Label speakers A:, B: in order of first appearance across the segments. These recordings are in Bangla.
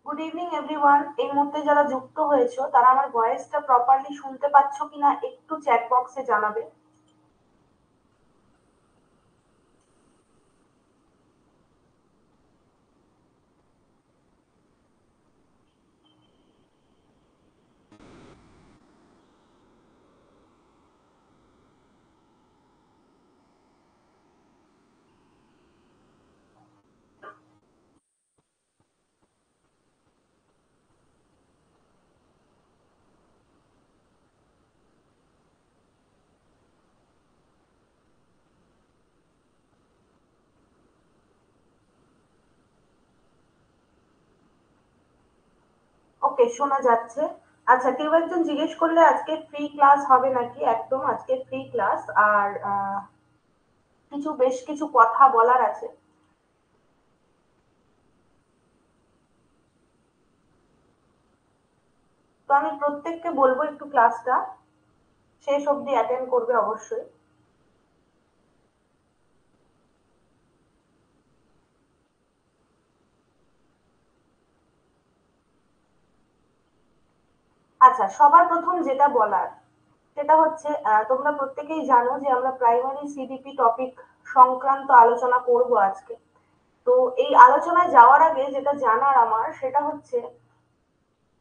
A: Good evening everyone. এই মুহূর্তে যারা যুক্ত হয়েছো তারা আমার ভয়েসটা প্রপারলি শুনতে পাচ্ছ কিনা একটু চ্যাট বক্সে জানাবে। ওকে, শোনা যাচ্ছে। আচ্ছা, কেউ একজন জিজ্ঞেস করলে আজকে ফ্রি ক্লাস হবে নাকি। একদম আজকে ফ্রি ক্লাস। আর বেশ কিছু কথা বলার আছে। তো আমি প্রত্যেককে বলবো একটু ক্লাসটা শেষ অবধি অ্যাটেন্ড করবে অবশ্যই। আচ্ছা, সবার প্রথম যেটা বলার সেটা হচ্ছে, তোমরা প্রত্যেকেই জানো যে আমরা প্রাইমারি সিডিপি টপিক সংক্রান্ত আলোচনা করব আজকে। তো এই আলোচনায় যাওয়ার আগে যেটা জানার আমার সেটা হচ্ছে,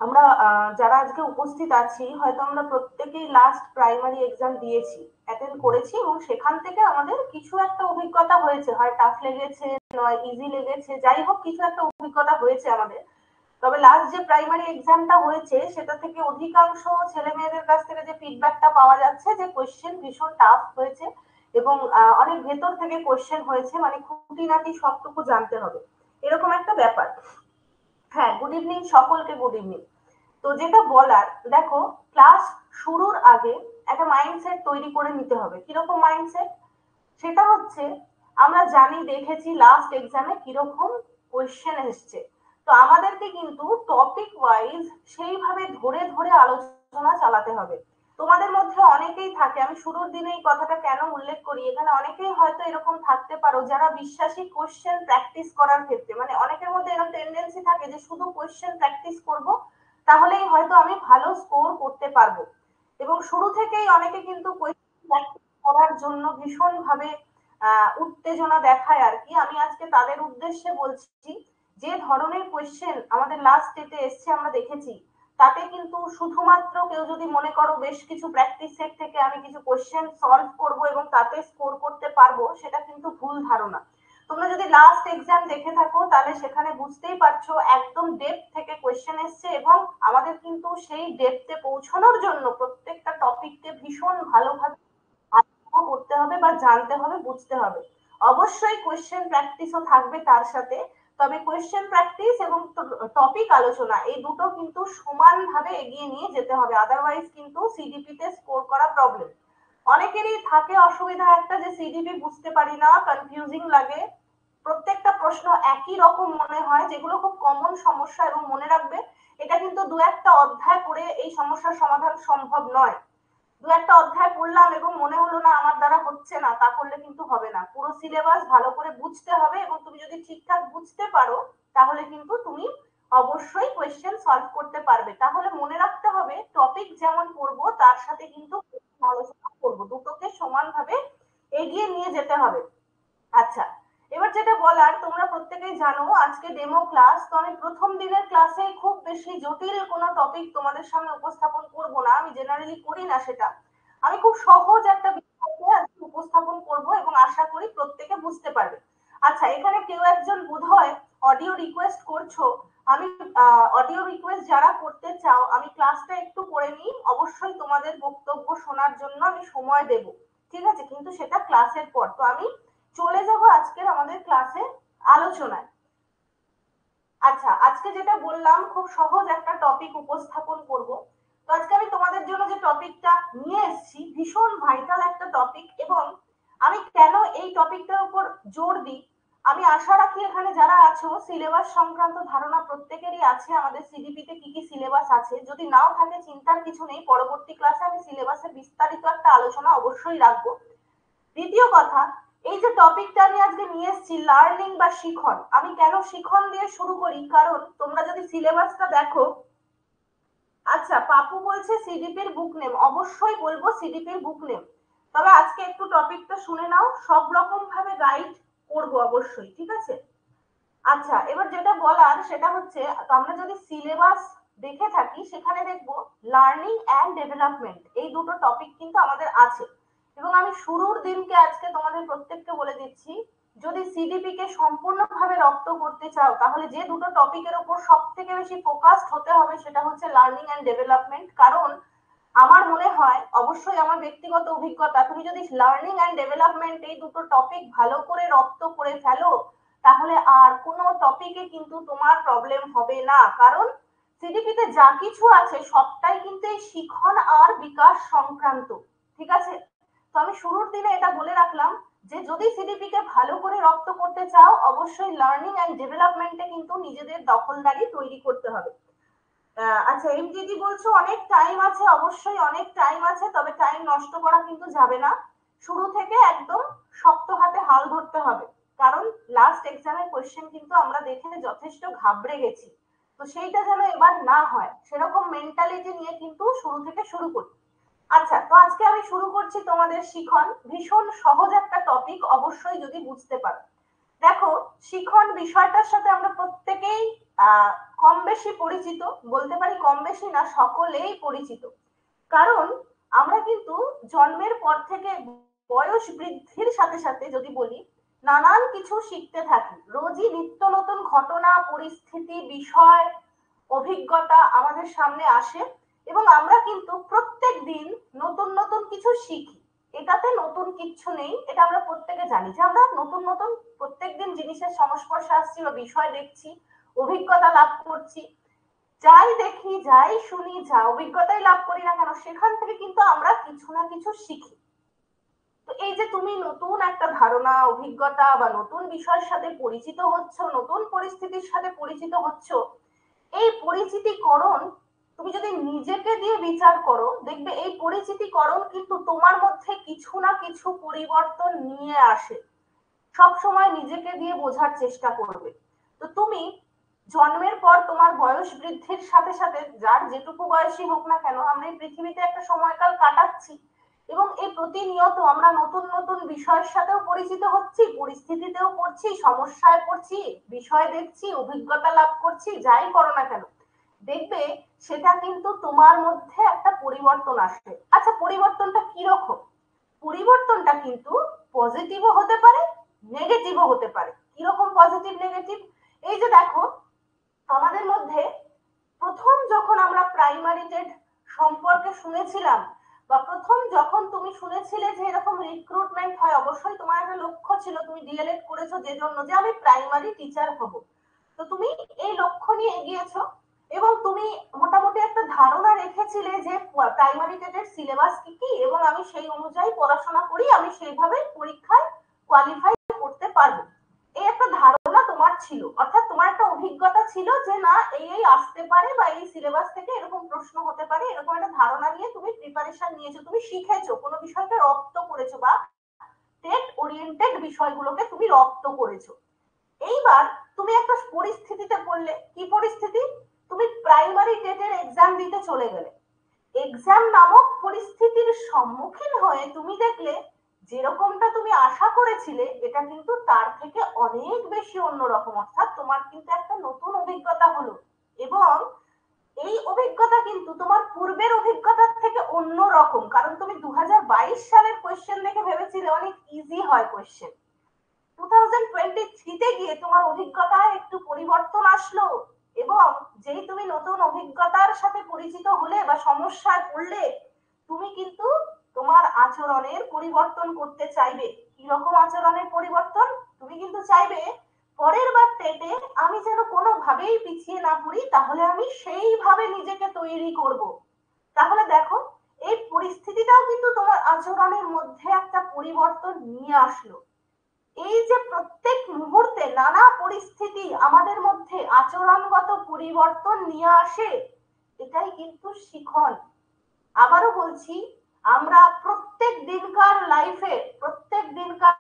A: আমরা যারা আজকে উপস্থিত আছি হয়তো আমরা প্রত্যেকেই লাস্ট প্রাইমারি এক্সাম দিয়েছি, অ্যাটেন্ড করেছি, এবং সেখান থেকে আমাদের কিছু একটা অভিজ্ঞতা হয়েছে, হয় টাফ লেগেছে, নয় ইজি লেগেছে, যাই হোক কিছু একটা অভিজ্ঞতা হয়েছে আমাদের। তবে লাস্ট যে প্রাইমারি এক্সামটা হয়েছে সেটা থেকে অধিকাংশ ছেলে মেয়েদের কাছ থেকে যে ফিডব্যাকটা পাওয়া যাচ্ছে যে কোয়েশ্চেন ভীষণ টাফ হয়েছে, এবং অনেক ভেতর থেকে কোয়েশ্চেন হয়েছে, মানে খুঁটিনাটি সবটুকু জানতে হবে, এরকম একটা ব্যাপার। হ্যাঁ, গুড ইভিনিং সকলকে, গুড ইভিনিং। তো যেটা বলার, দেখো, ক্লাস শুরুর আগে একটা মাইন্ডসেট তৈরি করে নিতে হবে। কিরকম মাইন্ডসেট? সেটা হচ্ছে, আমরা জানি, দেখেছি লাস্ট এক্সামে কিরকম কোয়েশ্চেন এসছে। তো আমাদেরকে কিন্তু টপিক ওয়াইজ সেইভাবে ধরে ধরে আলোচনা চালাতে হবে। তোমাদের মধ্যে অনেকেই থাকে, আমি শুরুর দিনে এই কথাটা কেন উল্লেখ করি, এখানে অনেকেই হয়তো এরকম থাকতে পারো যারা বিশ্বাসী কোয়েশ্চেন প্র্যাকটিস করার ক্ষেত্রে, মানে অনেকের মধ্যে এরকম টেন্ডেন্সি থাকে যে শুধু কোয়েশ্চেন প্র্যাকটিস করব, তাহলেই হয়তো আমি ভালো স্কোর করতে পারবো। এবং শুরু থেকেই অনেকে কিন্তু কোয়েশ্চেন প্র্যাকটিস করার জন্য ভীষণ ভাবে উত্তেজনা দেখায় আর কি। আমি আজকে তাদের উদ্দেশ্যে বলছি, যে ধরনের কোয়েশ্চেন আমাদের লাস্ট ডেটে এসছে আমরা দেখেছি, তাতে কিন্তু শুধুমাত্র কেউ যদি মনে করো বেশ কিছু প্র্যাকটিস সেট থেকে আমি কিছু কোয়েশ্চেন সলভ করব এবং তাতে স্কোর করতে পারবো, সেটা কিন্তু ভুল ধারণা। তোমরা যদি লাস্ট এক্সাম দেখে থাকো তাহলে সেখানে বুঝতেই পারছো একদম ডেপথ থেকে কোয়েশ্চেন এসছে, এবং আমাদের কিন্তু সেই ডেপথে পৌঁছানোর জন্য প্রত্যেকটা টপিককে ভীষণ ভালোভাবে আলোচনা করতে হবে বা জানতে হবে, বুঝতে হবে। অবশ্যই কোয়েশ্চেন প্র্যাকটিসও থাকবে তার সাথে। তবে কোয়েশ্চেন প্র্যাকটিস এবং টপিক আলোচনা এই দুটো কিন্তু সমানভাবে এগিয়ে নিয়ে যেতে হবে, আদারওয়াইজ কিন্তু সিডিপি তে স্কোর করা প্রবলেম। অনেকেরই থাকে অসুবিধা একটা, যে সিডিপি বুঝতে পারি না, কনফিউজিং লাগে, প্রত্যেকটা প্রশ্ন একই রকম মনে হয়, যেগুলো খুব কমন সমস্যা। এবং মনে রাখবে, এটা কিন্তু দু একটা অধ্যায় পড়ে এই সমস্যার সমাধান সম্ভব নয়। দু একটা অধ্যায় পড়লাম এবং মনে হলো না আমার দ্বারা হচ্ছে না, তা করলে কিন্তু হবে না। পুরো সিলেবাস ভালো করে বুঝতে হবে, এবং তুমি যদি ঠিকঠাক বুঝতে পারো তাহলে কিন্তু তুমি অবশ্যই কোয়েশ্চেন সলভ করতে পারবে। তাহলে মনে রাখতে হবে, টপিক যেমন পড়বো তার সাথে কিন্তু আলোচনা করবো, দুটোকে সমানভাবে এগিয়ে নিয়ে যেতে হবে। আচ্ছা, এবার যেটা বলার, তোমরা প্রত্যেকেই জানো আজকে ডেমো ক্লাস। তো আমি প্রথম দিনের ক্লাসে খুব বেশি জটিল কোনো টপিক তোমাদের সামনে উপস্থাপন করব না, আমি জেনারেলি করি না সেটা। আমি খুব সহজ একটা বিষয়কে আজকে উপস্থাপন করব এবং আশা করি প্রত্যেকে বুঝতে পারবে। আচ্ছা, এখানে কেউ একজন বোধহয় অডিও রিকোয়েস্ট করছো। আমি অডিও রিকোয়েস্ট যারা করতে চাও, আমি ক্লাসটা একটু করে নিই, অবশ্যই তোমাদের বক্তব্য শোনার জন্য আমি সময় দেব, ঠিক আছে, কিন্তু সেটা ক্লাসের পর। তো আমি চলে যাব আজকের আমাদের ক্লাসে আলোচনায়। আচ্ছা, আজকে যেটা বললাম, খুব সহজ একটা টপিক উপস্থাপন করব। তো আজকে আমি তোমাদের জন্য যে টপিকটা নিয়ে এসেছি ভীষণ ভাইটাল একটা টপিক, এবং আমি কেন এই টপিকটার উপর জোর দিই, আমি আশা রাখি এখানে যারা আছো সিলেবাস সংক্রান্ত ধারণা প্রত্যেকেরই আছে, আমাদের সিডিপি তে কি কি সিলেবাস আছে। যদি নাও থাকে চিন্তার কিছু নেই, পরবর্তী ক্লাসে আমি সিলেবাসের বিস্তারিত একটা আলোচনা অবশ্যই রাখবো। দ্বিতীয় কথা, এই যে টপিকটা আমি আজকে নিয়ে এসেছি লার্নিং বা শিখন, আমি কেন শিখন দিয়ে শুরু করি, কারণ তোমরা যদি সিলেবাসটা দেখো, আচ্ছা পাপু বলছে সিডিপির বুক নেম, অবশ্যই বলবো সিডিপির বুক নেম, তবে আজকে একটু টপিকটা শুনে নাও, সব রকম ভাবে গাইড করবো অবশ্যই, ঠিক আছে। আচ্ছা এবার যেটা বলার সেটা হচ্ছে, আমরা যদি সিলেবাস দেখে থাকি সেখানে দেখবো লার্নিং অ্যান্ড ডেভেলপমেন্ট এই দুটো টপিক কিন্তু আমাদের আছে। এবং আমি শুরুর দিনকে আজকে তোমাদের প্রত্যেককে বলে দিচ্ছি, যদি সিডিপি কে সম্পূর্ণভাবে রপ্ত করতে চাও তাহলে যে দুটো টপিকের উপর সব থেকে বেশি ফোকাসড হতে হবে সেটা হচ্ছে লার্নিং অ্যান্ড ডেভেলপমেন্ট। কারণ আমার মনে হয়, অবশ্যই আমার ব্যক্তিগত অভিজ্ঞতা, তুমি যদি লার্নিং অ্যান্ড ডেভেলপমেন্ট এই দুটো টপিক ভালো করে রপ্ত করে ফেলো তাহলে আর কোনো টপিকে কিন্তু তোমার প্রবলেম হবে না। কারণ সিডিপিতে যা কিছু আছে সবটাই কিন্তু এই শিখন আর বিকাশ সংক্রান্ত, ঠিক আছে। তো আমি শুরুর দিনে এটা বলে রাখলাম যে যদি সিডিপি কে ভালো করে রপ্ত করতে চাও অবশ্যই লার্নিং অ্যান্ড ডেভেলপমেন্টে কিন্তু নিজেদের দখলদারি তৈরি করতে হবে। আচ্ছা এমজিজি বলছো অনেক টাইম আছে, অবশ্যই অনেক টাইম আছে, তবে টাইম নষ্ট করা কিন্তু যাবে না, শুরু থেকে একদম শক্ত হাতে হাল ধরতে হবে। কারণ লাস্ট এক্সামের কোয়েশ্চেন কিন্তু আমরা দেখে যথেষ্ট ঘাবড়ে গেছি, তো সেইটা যেন এবার না হয় সেরকম মেন্টালিটি নিয়ে কিন্তু শুরু থেকে শুরু করি। আচ্ছা তো আজকে আমি শুরু করছি তোমাদের শিখন, ভীষণ সহজ একটা টপিক অবশ্যই যদি বুঝতে পারো। দেখো শিখন বিষয়টার সাথে আমরা প্রত্যেকেই আহ কম বেশি পরিচিত, বলতে পারি কম বেশি না সকলেই পরিচিত। কারণ আমরা কিন্তু জন্মের পর থেকে বয়স বৃদ্ধির সাথে সাথে যদি বলি নানান কিছু শিখতে থাকি, রোজই নিত্য নতুন ঘটনা পরিস্থিতি বিষয় অভিজ্ঞতা আমাদের সামনে আসে এবং আমরা কিন্তু প্রত্যেক দিন নতুন নতুন কিছু শিখি। এটাতে নতুন কিচ্ছু নেই, এটা আমরা প্রত্যেকে জানি যে আমরা নতুন নতুন প্রত্যেকদিন জিনিসের সংস্পর্শে আসছি বা বিষয় দেখছি, অভিজ্ঞতা লাভ করছি। যাই দেখি যাই শুনি যা অভিজ্ঞতাই লাভ করি না কেন সেখান থেকে কিন্তু আমরা কিছু না কিছু শিখি। তো এই যে তুমি নতুন একটা ধারণা অভিজ্ঞতা বা নতুন বিষয়ের সাথে পরিচিত হচ্ছ, নতুন পরিস্থিতির সাথে পরিচিত হচ্ছ, এই পরিচিতিকরণ তুমি যদি নিজেকে দিয়ে বিচার করো দেখবে এই পরিচিতিকরণ কিন্তু তোমার মধ্যে কিছু না কিছু পরিবর্তন নিয়ে আসে। সব সময় নিজেকে দিয়ে বোঝার চেষ্টা করবে। তো তুমি জন্মের পর তোমার বয়স বৃদ্ধির সাথে সাথে যার যেটুকু বয়সই হোক না কেন আমরা এই পৃথিবীতে একটা সময়কাল কাটাচ্ছি এবং এই প্রতিনিয়ত আমরা নতুন নতুন বিষয়ের সাথেও পরিচিত হচ্ছি, পরিস্থিতিতেও পড়ছি, সমস্যায় পড়ছি, বিষয় দেখছি, অভিজ্ঞতা লাভ করছি, যাই করো না কেন দেখবে সেটা কিন্তু তোমার মধ্যে একটা পরিবর্তন আসবে। আচ্ছা পরিবর্তনটা কিরকম? পরিবর্তনটা কিন্তু পজিটিভও হতে পারে নেগেটিভও হতে পারে। কিরকম পজিটিভ নেগেটিভ? এই যে দেখো আমাদের মধ্যে প্রথম যখন আমরা প্রাইমারি টেট সম্পর্কে শুনেছিলাম বা প্রথম যখন তুমি শুনেছিলে যে এরকম রিক্রুটমেন্ট হয়, অবশ্যই তোমার একটা লক্ষ্য ছিল, তুমি ডিএলএড করেছো যে জন্য যে আমি প্রাইমারি টিচার হব। তো তুমি এই লক্ষ্য নিয়ে এগিয়েছো এবং তুমি মোটামুটি একটা ধারণা রেখেছিলে যে প্রাইমারি টেটের সিলেবাস কি কি এবং আমি সেই অনুযায়ী পড়াশোনা করি, আমি সেইভাবে পরীক্ষায় কোয়ালিফাই করতে পারবো। এই একটা ধারণা তোমার ছিল, অর্থাৎ তোমার একটা অভিজ্ঞতা ছিল যে না এই এই আসতে পারে বা এই সিলেবাস থেকে এরকম প্রশ্ন হতে পারে, এরকম একটা ধারণা নিয়ে তুমি প্রিপারেশন নিয়েছো, তুমি শিখেছো, কোনো বিষয়কে রপ্ত করেছো বা টেট ওরিয়েন্টেড বিষয়গুলোকে তুমি রপ্ত করেছো। এইবার তুমি একটা পরিস্থিতিতে পড়লে, কি পরিস্থিতি? তুমি প্রাইমারি টেটের এক্সাম দিতে চলে গেলে, এক্সাম নামক পরিস্থিতির সম্মুখীন হয়ে তুমি দেখলে যেরকমটা তুমি আশা করেছিলে এটা কিন্তু তার থেকে অনেক বেশি অন্যরকম, অর্থাৎ তোমার কিন্তু একটা নতুন অভিজ্ঞতা হলো এবং এই অভিজ্ঞতা কিন্তু তোমার পূর্বের অভিজ্ঞতার থেকে অন্যরকম। কারণ তুমি 2022 সালের কোয়েশ্চেন দেখে ভেবেছিলে অনেক ইজি হয় কোয়েশ্চেন, 2023 তে গিয়ে তোমার অভিজ্ঞতায় একটু পরিবর্তন আসলো এবং যেই তুমি নতুন অভিজ্ঞতার সাথে পরিচিত হলে বা সমস্যায় পড়লে তুমি কিন্তু তোমার আচরণের পরিবর্তন করতে চাইবে। কিরকম আচরণের পরিবর্তন? তুমি কিন্তু চাইবে পরের বার টেটে আমি যেন কোনোভাবেই পিছিয়ে না পড়ি, তাহলে আমি সেইভাবে নিজেকে তৈরি করব। তাহলে দেখো এই পরিস্থিতিটাও কিন্তু তোমার আচরণের মধ্যে একটা পরিবর্তন নিয়ে আসলো। এই যে প্রত্যেক মুহূর্তে নানা পরিস্থিতি আমাদের মধ্যে আচরণগত পরিবর্তন নিয়ে আসে, এটাই কিন্তু শিখন। আবারও বলছি, আমরা প্রত্যেক দিনকার লাইফে প্রত্যেক দিনকার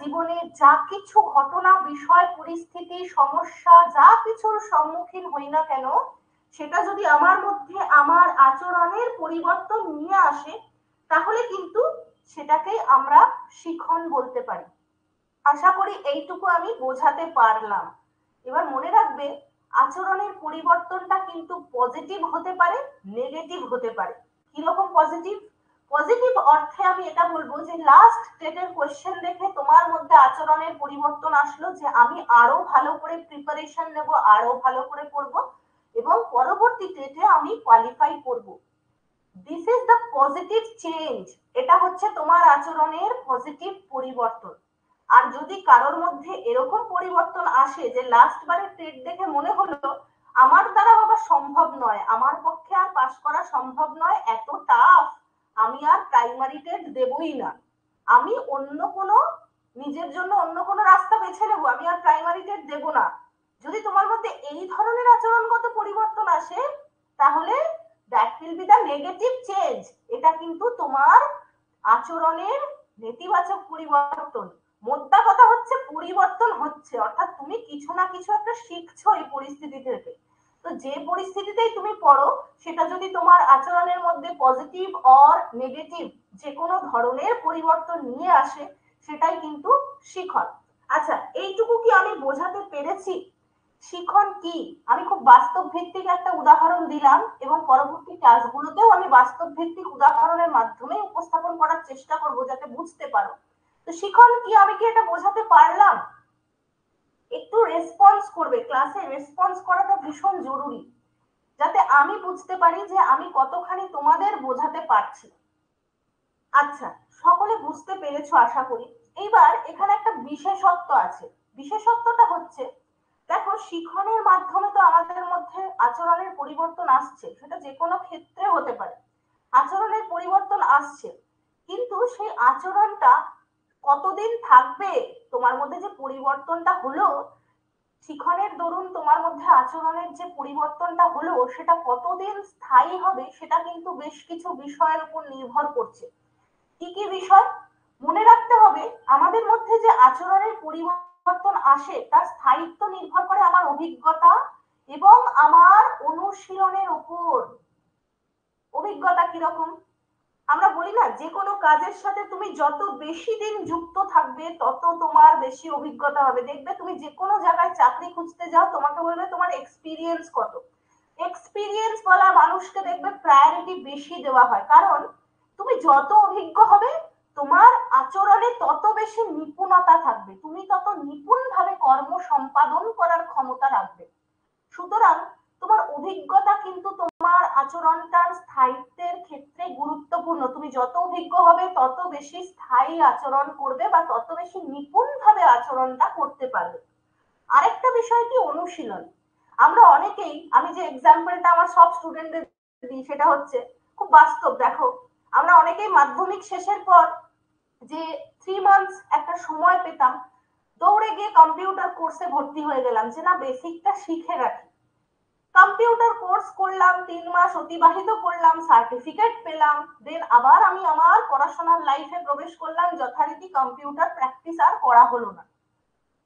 A: জীবনে যা কিছু ঘটনা, বিষয়, পরিস্থিতি, সমস্যা যা কিছুর সম্মুখীন হই না কেন, সেটা যদি আমার মধ্যে আমার আচরণের পরিবর্তন নিয়ে আসে, তাহলে কিন্তু সেটাকে আমরা শিখন বলতে পারি। আশা করি এইটুকু আমি বোঝাতে পারলাম। এবার মনে রাখবে, আচরণের পরিবর্তনটা কিন্তু পজিটিভ হতে পারে, নেগেটিভ হতে পারে। কিরকম পজিটিভ? পজিটিভ অর্থে আমি এটা বলবো যে লাস্ট টেটের কোয়েশ্চেন দেখে তোমার মধ্যে আচরণের পরিবর্তন আসলো যে আমি আরো ভালো করে প্রিপারেশন নেব, আরো ভালো করে করব এবং পরবর্তী টেটে আমি কোয়ালিফাই করব। This is the positive change. এটা হচ্ছে তোমার আচরণের পজিটিভ পরিবর্তন। আর যদি কারোর মধ্যে এরকম পরিবর্তন আসে যে লাস্ট বারের টেট দেখে মনে হলো আমার দ্বারা বাবা সম্ভব নয়, আমার পক্ষে আর পাস করা সম্ভব নয়, এত টাফ, আমি আর প্রাইমারি টেট দেবই না, আমি অন্য কোনো নিজের জন্য অন্য কোনো রাস্তা বেছে নেবো, আমি আর প্রাইমারি টেট দেবো না, যদি তোমার মধ্যে এই ধরনের আচরণগত পরিবর্তন আসে, তাহলে that will be the negative change. এটা কিন্তু তোমার আচরণের নেতিবাচক পরিবর্তন। মোদ্দা কথা হচ্ছে পরিবর্তন হচ্ছে, অর্থাৎ তুমি কিছু না কিছু একটা শিখছো এই পরিস্থিতি থেকে। তো যে পরিস্থিতিতেই তুমি পড়ো, সেটা যদি তোমার আচরণের মধ্যে পজিটিভ অর নেগেটিভ যে কোনো ধরনের পরিবর্তন নিয়ে আসে, সেটাই কিন্তু শিখন। আচ্ছা, এইটুকু কি আমি বোঝাতে পেরেছি? শিখন কি আমি খুব বাস্তব ভিত্তিক একটা উদাহরণ দিলাম এবং পরবর্তী ক্লাসগুলোতেও আমি বাস্তব ভিত্তিক উদাহরণের মাধ্যমে উপস্থাপন করার চেষ্টা করব যাতে বুঝতে পারো। তো শিখন কি আমি কি এটা বোঝাতে পারলাম? একটু রেসপন্স করবে, ক্লাসে রেসপন্স করাটা ভীষণ জরুরি, যাতে আমি বুঝতে পারি যে আমি কতখানি তোমাদের বোঝাতে পারছি। আচ্ছা, সকলে বুঝতে পেরেছো আশা করি। এইবার এখানে একটা বিশেষত্ব আছে। বিশেষত্বটা হচ্ছে, দেখো শিখনের মাধ্যমে তো আমাদের মধ্যে আচরণের পরিবর্তন আসছে, সেটা যে কোনো ক্ষেত্রে হতে পারে, আচরণের পরিবর্তন আসছে, কিন্তু সেই আচরণটা কতদিন থাকবে? তোমার মধ্যে যে পরিবর্তনটা হলো, শিখনের দরুন তোমার মধ্যে আচরণের যে পরিবর্তনটা হলো, সেটা কতদিন স্থায়ী হবে সেটা কিন্তু বেশ কিছু বিষয়ের উপর নির্ভর করছে। কি কি বিষয় মনে রাখতে হবে? আমাদের মধ্যে যে আচরণের পরিবর্তন আসে তার স্থায়িত্ব নির্ভর করে আমার অভিজ্ঞতা এবং আমার অনুশীলনের উপর। অভিজ্ঞতা কিরকম? আমরা বলি না, যে কোনো কাজের সাথে তুমি যত বেশি দিন যুক্ত থাকবে তত তোমার বেশি অভিজ্ঞতা হবে। দেখবে তুমি যে কোনো জায়গায় চাকরি খুঁজতে যাও, তোমাকে বলবে তোমার এক্সপিরিয়েন্স কত। এক্সপিরিয়েন্স বলা মানুষকে দেখবে প্রায়োরিটি বেশি দেওয়া হয়, কারণ তুমি যত অভিজ্ঞ হবে তোমার আচরণে তত বেশি নিপুণতা থাকবে, তুমি তত নিপুণ ভাবে কর্ম সম্পাদন করার ক্ষমতা রাখবে। সুতরাং তোমার অভিজ্ঞতা কিন্তু তোমার আচরণটার স্থায়িত্বের ক্ষেত্রে গুরুত্বপূর্ণ। তুমি যত অভিজ্ঞ হবে তত বেশি স্থায়ী আচরণ করবে বা তত বেশি নিপুণ ভাবে আচরণটা করতে পারবে। আরেকটা বিষয় কি, অনুশীলন। আমরা অনেকেই, আমি যে এক্সাম্পলটা আমার সব স্টুডেন্টদের দিই সেটা হচ্ছে খুব বাস্তব। দেখো, আমরা অনেকেই মাধ্যমিক শেষের পর যে 3 মান্থস একটা সময় পেতাম, দৌড়ে গিয়ে কম্পিউটার কোর্সে ভর্তি হয়ে গেলাম যে না বেসিকটা শিখে রাখি। কম্পিউটার কোর্স করলাম, 3 মাস অতিবাহিত করলাম, সার্টিফিকেট পেলাম, দেন আবার আমি আমার পড়াশোনার লাইফে প্রবেশ করলাম, যথারীতি কম্পিউটার প্র্যাকটিস আর করা হলো না।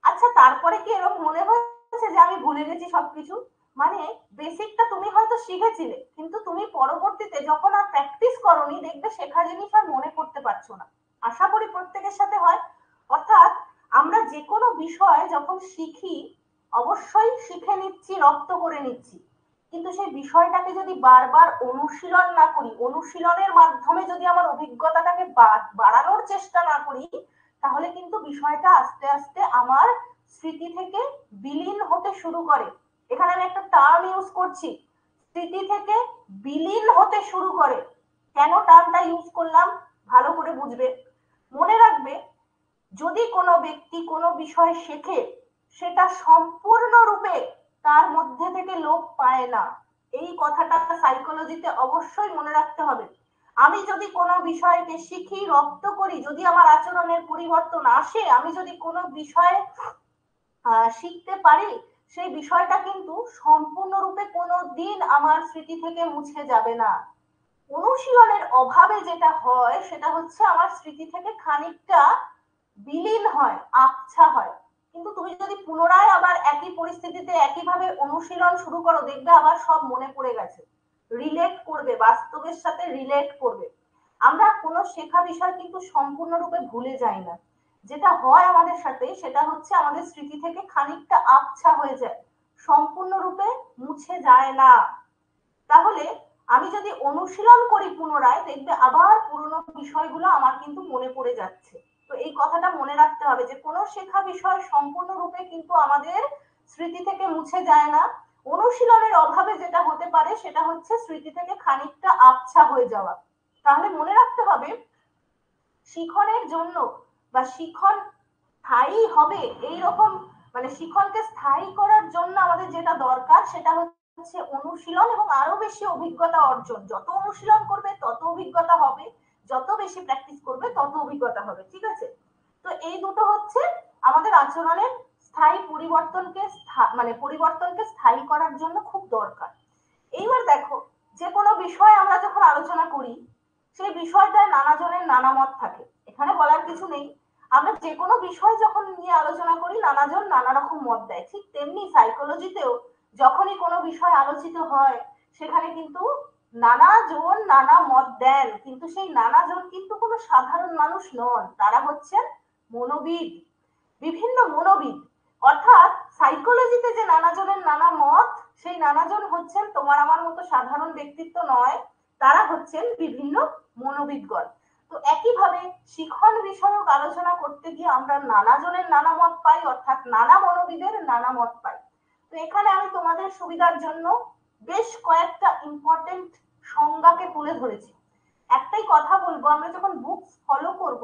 A: আচ্ছা, তারপরে কি এরকম মনে হয়েছে যে আমি ভুলে গেছি সবকিছু? মানে বেসিকটা তুমি হয়তো শিখেছিলে, কিন্তু তুমি পরবর্তীতে যখন আর প্র্যাকটিস করোনি, দেখবে শেখা জিনিস আর মনে করতে পারছো না। আশা করি প্রত্যেকের সাথে হয়। অর্থাৎ আমরা যে কোনো বিষয় যখন শিখি, অবশ্যই শিখে নিচ্ছি, রপ্ত করে নিচ্ছি, কিন্তু সেই বিষয়টাকে যদি বারবার অনুশীলন না করি, অনুশীলনের মাধ্যমে যদি আমার অভিজ্ঞতাটাকে বাড়ানোর চেষ্টা না করি, তাহলে কিন্তু বিষয়টা আস্তে আস্তে আমার স্মৃতি থেকে বিলীন হতে শুরু করে। এখানে আমি একটা টার্ম ইউজ করছি, স্মৃতি থেকে বিলীন হতে শুরু করে। কেন টার্মটা ইউজ করলাম ভালো করে বুঝবে। মনে রাখবে, যদি কোনো ব্যক্তি কোনো বিষয় শেখে, সেটা সম্পূর্ণরূপে তার মধ্যে থেকে লোপ পায় না। এই কথাটা সাইকোলজিতে অবশ্যই মনে রাখতে হবে। আমি যদি কোনো বিষয়কে শিখি, রপ্ত করি, যদি আমার আচরণের পরিবর্তন আসে, আমি যদি কোনো বিষয় শিখতে পারি, সেই বিষয়টা কিন্তু সম্পূর্ণরূপে কোনো দিন আমার স্মৃতি থেকে মুছে যাবে না। অনুশীলনের অভাবে যেটা হয় সেটা হচ্ছে আমার স্মৃতি থেকে খানিকটা বিলীন হয়, আবছা হয়। কিন্তু তুমি যদি পুনরায় আবার একই পরিস্থিতিতে একইভাবে অনুশীলন শুরু করো, দেখবে আবার সব মনে পড়ে গেছে, রিলেট করবে, বাস্তবের সাথে রিলেট করবে। আমরা কোনো শেখা বিষয় কিন্তু সম্পূর্ণরূপে ভুলে যাই না। যেটা হয় আমাদের সাথে সেটা হচ্ছে আমাদের স্মৃতি থেকে খানিকটা আবছা হয়ে যায়, সম্পূর্ণরূপে মুছে যায় না। তাহলে আমি যদি অনুশীলন করি পুনরায়, দেখবে আবার পুরনো বিষয়গুলো আমার কিন্তু মনে পড়ে যাচ্ছে। তো এই কথাটা মনে রাখতে হবে যে কোনো শেখা বিষয় সম্পূর্ণরূপে কিন্তু আমাদের স্মৃতি থেকে মুছে যায় না। অনুশীলনের অভাবে যেটা হতে পারে সেটা হচ্ছে স্মৃতি থেকে খানিকটা আবছা হয়ে যাওয়া। তাহলে মনে রাখতে হবে, শিখনের জন্য বা শিখন স্থায়ী হবে এইরকম, মানে শিখনকে স্থায়ী করার জন্য আমাদের যেটা দরকার সেটা হচ্ছে অনুশীলন এবং আরো বেশি অভিজ্ঞতা অর্জন। যত অনুশীলন করবে তত অভিজ্ঞতা হবে, যত বেশি প্র্যাকটিস করবে তত অভিজ্ঞতা হবে। ঠিক আছে? তো এই দুটো হচ্ছে আমাদের আচরণের স্থায়ী পরিবর্তনকে মানে পরিবর্তনকে স্থায়ী করার জন্য খুব দরকার। এইবার দেখো, যে কোনো বিষয় আমরা যখন আলোচনা করি সেই বিষয়টায় নানা জনের নানা মত থাকে, এখানে বলার কিছু নেই। আমরা যে কোনো বিষয় যখন নিয়ে আলোচনা করি নানা জন নানা রকম মত দেয়, ঠিক তেমনি সাইকোলজিতেও যখনই কোনো বিষয় আলোচিত হয় সেখানে কিন্তু নানা জন নানা মত দেন, কিন্তু সেই নানা জন কিন্তু কোনো সাধারণ মানুষ নন, তারা হচ্ছেন মনোবিদ, বিভিন্ন মনোবিদ। অর্থাৎ সাইকোলজিতে যে নানা জনের নানা মত, সেই নানা জন হচ্ছেন তোমার আমার মতো সাধারণ ব্যক্তিত্ব নয়, তারা হচ্ছেন বিভিন্ন মনোবিদগণ। তো একইভাবে শিখন বিষয়ক আলোচনা করতে গিয়ে আমরা নানা জনের নানা মত পাই, অর্থাৎ নানা মনোবিদের নানা মত পাই। তো এখানে আমি তোমাদের সুবিধার জন্য বেশ কয়েকটা ইম্পর্টেন্ট সংজ্ঞাকে তুলে ধরেছি। একটাই কথা বলবো, আমরা যখন বুকস ফলো করব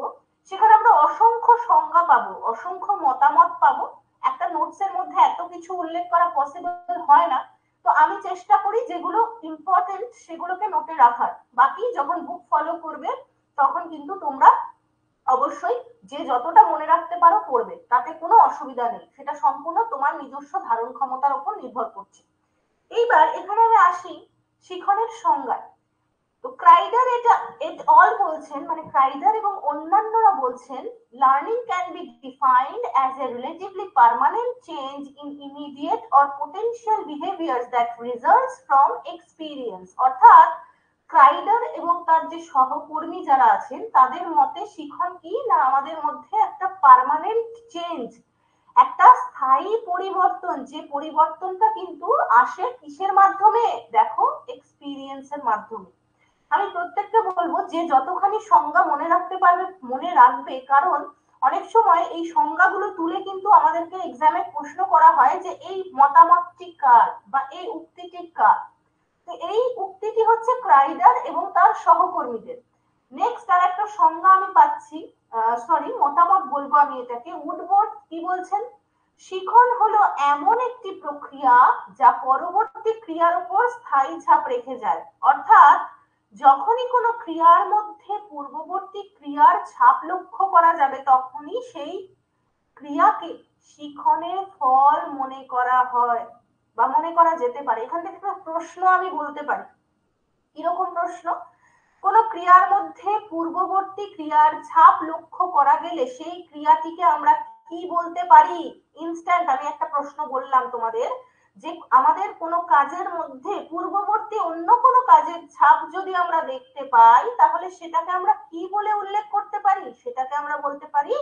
A: সেখানে আমরা অসংখ্য সংজ্ঞা পাবো, অসংখ্য মতামত পাবো। একটা নোটসের মধ্যে এত কিছু উল্লেখ করা পসিবল হয় না। তো আমি চেষ্টা করি যেগুলো ইম্পর্টেন্ট সেগুলোকে নোটে রাখার, বাকি যখন বুক ফলো করবে তখন কিন্তু তোমরা অবশ্যই যে যতটা মনে রাখতে পারো পড়বে, তাতে কোনো অসুবিধা নেই, সেটা সম্পূর্ণ তোমার নিজস্ব ধারণ ক্ষমতার উপর নির্ভর করছে। এইবার এখানে আমি আসি শিখনের সংজ্ঞায়। তো ক্রাইডার এটা এট অল বলছেন, মানে ক্রাইডার এবং অন্যান্যরা বলছেন, learning can be defined as a relatively permanent change in immediate or potential behaviours that results from experience. অর্থাৎ ক্রাইডার এবং তার যে সহকর্মী যারা আছেন তাদের মতে শিখন কি না, আমাদের মধ্যে একটা পার্মানেন্ট চেঞ্জ, একটা স্থায়ী পরিবর্তন, যে পরিবর্তনটা কিন্তু আসে কিসের মাধ্যমে, দেখো এক্সপিরিয়েন্সের মাধ্যমে। আমি প্রত্যেককে বলবো যে যতখানি সংজ্ঞা মনে রাখতে পারবে মনে রাখবে, কারণ অনেক সময় এই সংজ্ঞাগুলো তুলে কিন্তু আমাদেরকে এক্সামে প্রশ্ন করা হয় যে এই মতামতটি কার বা এই উক্তিটি কার। তো এই উক্তিটি হচ্ছে ক্রাইডার এবং তার সহকর্মীদের। নেক্সট আর একটা সংজ্ঞা আমি পাচ্ছি, সরি মতামত বলবো আমি এটাকে, উডবোর্ড কি বলছেন, শিখন হলো এমন একটি প্রক্রিয়া যা পরবর্তী ক্রিয়ার উপর স্থায়ী ছাপ রেখে যায়। অর্থাৎ যখনই কোনো ক্রিয়ার মধ্যে পূর্ববর্তী ক্রিয়ার ছাপ লক্ষ্য করা যাবে তখনই সেই ক্রিয়াকে শিখনের ফল মনে করা হয় বা মনে করা যেতে পারে। এখান থেকে একটা প্রশ্ন আমি বলতে পারি, কিরকম প্রশ্ন, কোন ক্রিয়ার মধ্যে পূর্ববর্তী ক্রিয়ার ছাপ লক্ষ্য করা গেলে সেই ক্রিয়াটিকে আমরা কি বলতে পারি। ইনস্ট্যান্ট আমি একটা প্রশ্ন বললাম তোমাদের, যে আমাদের কোনো কাজের মধ্যে পূর্ববর্তী অন্য কোনো কাজের ছাপ যদি আমরা দেখতে পাই তাহলে সেটাকে আমরা কি বলে উল্লেখ করতে পারি, সেটাকে আমরা বলতে পারি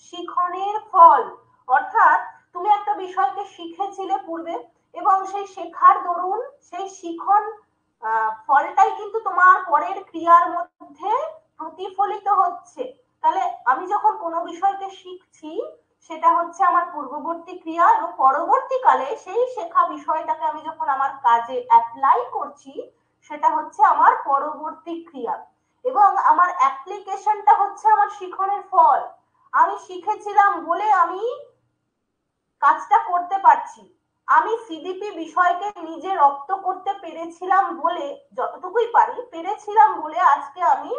A: শিখনের ফল। অর্থাৎ তুমি একটা বিষয়কে শিখেছিলে পূর্বে এবং সেই শেখার দরুন সেই শিখন ফলটাই কিন্তু তোমার পরের ক্রিয়ার মধ্যে প্রতিফলিত হচ্ছে। তাহলে আমি যখন কোনো বিষয়কে শিখছি সেটা হচ্ছে আমার পূর্ববর্তী ক্রিয়া, এবং পরবর্তীকালে সেই শেখা বিষয়টাকে আমি যখন আমার কাজে অ্যাপ্লাই করছি সেটা হচ্ছে আমার পরবর্তী ক্রিয়া, এবং আমার অ্যাপ্লিকেশনটা হচ্ছে আমার শিখনের ফল। আমি শিখেছিলাম বলে আমি কাজটা করতে পারছি, আমি সিডিপি বিষয়কে নিজে রপ্ত করতে পেরেছিলাম বলে, যতটুকুই পারি পেরেছিলাম বলে আজকে আমি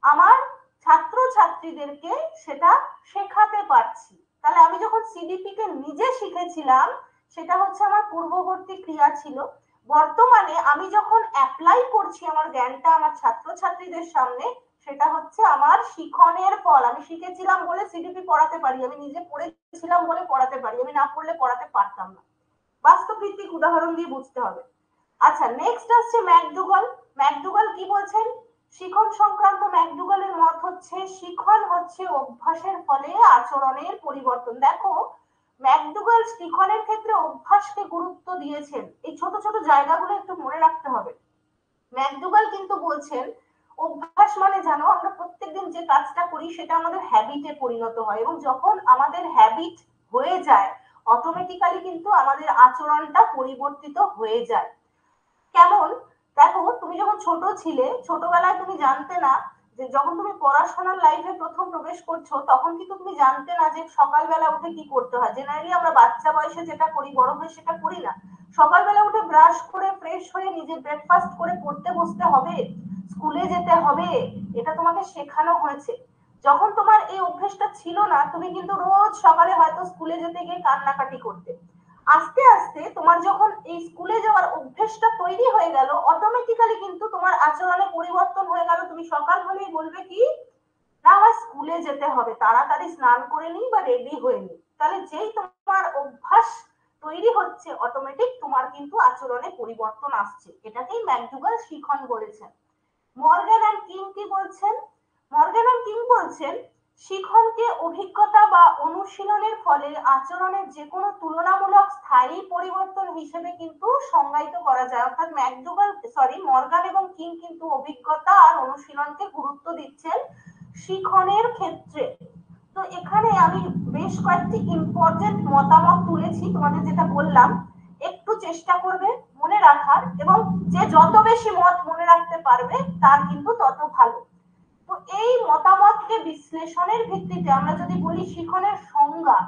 A: আমার ছাত্র ছাত্রীদেরকে সেটা শেখাতে পারছি। তাহলে আমি যখন সিডিপি কে নিজে শিখেছিলাম সেটা হচ্ছে আমার পূর্ববর্তী ক্রিয়া ছিল। বর্তমানে আমি যখন অ্যাপ্লাই করছি আমার জ্ঞানটা আমার ছাত্র ছাত্রীদের সামনে, সেটা হচ্ছে আমার শিখনের ফল। আমি শিখেছিলাম বলে সিডিপি পড়াতে পারি, আমি নিজে পড়েছিলাম বলে পড়াতে পারি, আমি না পড়লে পড়াতে পারতাম না। বাস্তব ভিত্তিক উদাহরণ দিয়ে বুঝতে হবে। আচ্ছা, নেক্সট আসছে ম্যাকডুগাল। ম্যাকডুগাল কি বলছেন? শিখন সংক্রান্ত ম্যাকডুগালের মত হচ্ছে শিখন হচ্ছে অভ্যাসের ফলে আচরণের পরিবর্তন। দেখো, ম্যাকডুগাল শিখনের ক্ষেত্রে অভ্যাসকে গুরুত্ব দিয়েছেন। এই ছোট ছোট জায়গাগুলো একটু মনে রাখতে হবে। ম্যাকডুগাল কিন্তু বলছেন অভ্যাস মানে জানো, আমরা প্রত্যেকদিন যে কাজটা করি সেটা আমাদের হ্যাবিটে পরিণত হয়, এবং যখন আমাদের হ্যাবিট হয়ে যায় অটোমেটিক্যালি কিন্তু আমাদের আচরণটা পরিবর্তিত হয়ে যায়। কেমন? দেখো, তুমি যখন ছোট ছিলে, ছোটবেলায় তুমি জানতে না যে যখন তুমি পড়াশোনার লাইফে প্রথম প্রবেশ করছো তখন কিন্তু তুমি জানতে না যে সকালবেলা উঠে কি করতে হয়। জেনারেলি আমরা বাচ্চা বয়সে যেটা করি বড় হয়ে সেটা করি না। সকালবেলা উঠে ব্রাশ করে ফ্রেশ হয়ে নিজে ব্রেকফাস্ট করে পড়তে বসতে হবে, স্কুলে যেতে হবে, এটা তোমাকে শেখানো হয়েছে। যখন তোমার এই অভ্যেসটা ছিল না, তুমি কিন্তু রোজ সকালে হয়তো স্কুলে যেতে গিয়ে কান্নাকাটি করতে। আস্তে আস্তে তোমার যখন এই স্কুলে যাওয়ার অভ্যেসটা তৈরি হয়ে গেল, অটোমেটিক্যালি কিন্তু তোমার আচরণে পরিবর্তন হয়ে গেল। তুমি সকাল হলেই বলবে কি, না আমার স্কুলে যেতে হবে, তাড়াতাড়ি স্নান করে নিই বা রেডি হয়ে নিই। তাহলে যেই তোমার অভ্যাস তৈরি হচ্ছে, অটোমেটিক তোমার কিন্তু আচরণে পরিবর্তন আসছে। এটাকেই ম্যাকডুগাল শিখন বলেছেন। মর্গ্যান অ্যান্ড কিং কি বলছেন? মর্গ্যান অ্যান্ড কিং বলছেন শিখনকে অভিজ্ঞতা বা অনুশীলনের ফলে আচরণের যে কোনো তুলনামূলক স্থায়ী পরিবর্তন হিসেবে কিন্তু সংজ্ঞায়িত করা যায়। অর্থাৎ মর্গান এবং কিং কিন্তু অভিজ্ঞতা আর অনুশীলনকে গুরুত্ব দিচ্ছেন শিখনের ক্ষেত্রে। তো এখানে আমি বেশ কয়েকটি ইম্পর্টেন্ট মতামত তুলেছি, তোমাদের যেটা বললাম একটু চেষ্টা করবে মনে রাখার, এবং যে যত বেশি মত মনে রাখতে পারবে তার কিন্তু তত ভালো। তো এই মতামতকে বিশ্লেষণের ভিত্তিতে আমরা যদি বলি শিখনের সংজ্ঞা,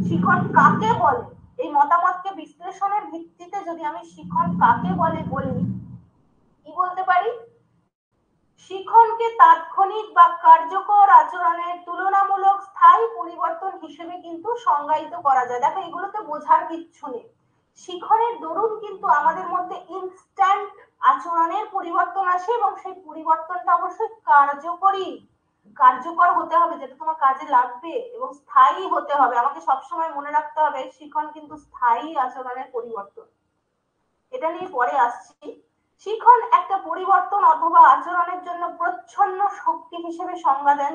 A: শিখন কাকে বলে, এই মতামতকে বিশ্লেষণের ভিত্তিতে যদি আমি শিখন কাকে বলে বলি, কি বলতে পারি? শিখনকে তাৎক্ষণিক বা কার্যকর আচরণের তুলনামূলক স্থায়ী পরিবর্তন হিসেবে কিন্তু সংজ্ঞায়িত করা যায়। দেখো, এগুলোতে বোঝার কিচ্ছু নেই। শিখনের দরুন কিন্তু আমাদের মধ্যে ইনস্ট্যান্ট আচরণের পরিবর্তন আসে, এবং সেই পরিবর্তনটা অবশ্যই কার্যকর হতে হবে, যেটা তোমার কাজে লাগবে, এবং স্থায়ী হতে হবে। আমাকে সবসময় মনে রাখতে হবে শিখন কিন্তু স্থায়ী আচরণের পরিবর্তন। এটা নিয়ে পরে আসছি। শিখন একটা পরিবর্তন অথবা আচরণের জন্য প্রচ্ছন্ন শক্তি হিসেবে সংজ্ঞা দেন,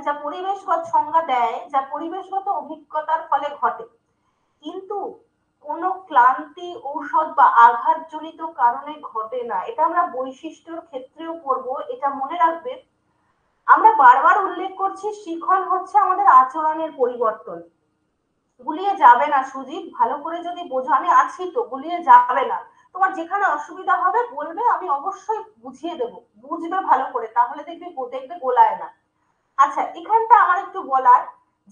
A: যা পরিবেশগত অভিজ্ঞতার ফলে ঘটে, কিন্তু কোনো ক্লান্তি, ঔষধ বা আঘাতজনিত কারণে ঘটে না। এটা আমরা বৈশিষ্ট্যর ক্ষেত্রেও পড়বো, এটা মনে রাখবে। আমরা বারবার উল্লেখ করছি শিখন হচ্ছে আমাদের আচরণের পরিবর্তন। গুলিয়ে যাবে না সুজিত, ভালো করে যদি বোঝো, আমি আছি তো, গুলিয়ে যাবে না। তোমার যেখানে অসুবিধা হবে বলবে, আমি অবশ্যই বুঝিয়ে দেবো, বুঝবে ভালো করে, তাহলে দেখবে গোলায় না। আচ্ছা, এখানটা আমার একটু বলার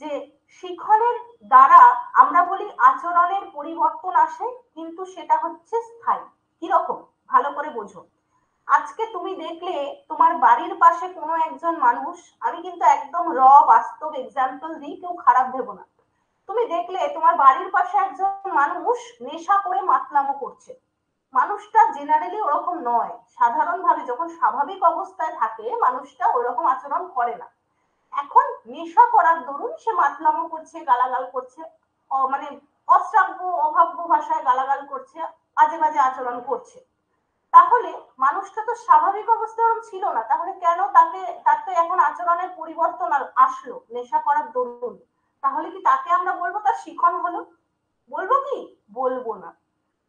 A: যে শিখনের দ্বারা আমরা বলি আচরণের পরিবর্তন আসে, কিন্তু সেটা হচ্ছে স্থায়ী। কিরকম? ভালো করে বোঝো। আজকে তুমি দেখলে তোমার বাড়ির পাশে কোনো একজন মানুষ, আমি কিন্তু একদম বাস্তব এক্সাম্পল দিই, কেউ খারাপ ভেবো না। তুমি দেখলে তোমার বাড়ির পাশে একজন মানুষ নেশা করে মাতলামো করছে। মানুষটা জেনারেলি ওরকম নয়, সাধারণভাবে যখন স্বাভাবিক অবস্থায় থাকে মানুষটা ওরকম আচরণ করে না। এখন নেশা করার দরুন সে মাতলামো করছে, গালাগাল করছে, মানে অশ্রাব্য অভাব্য ভাষায় গালাগাল করছে, আজে বাজে আচরণ করছে। তাহলে মানুষটা তো স্বাভাবিক অবস্থায় ওরকম ছিল না, তাহলে কেন তার তো এখন আচরণের পরিবর্তন আসলো নেশা করার দরুন। তাহলে কি তাকে আমরা বলবো তার শিখন হলো? বলবো কি? বলবো না।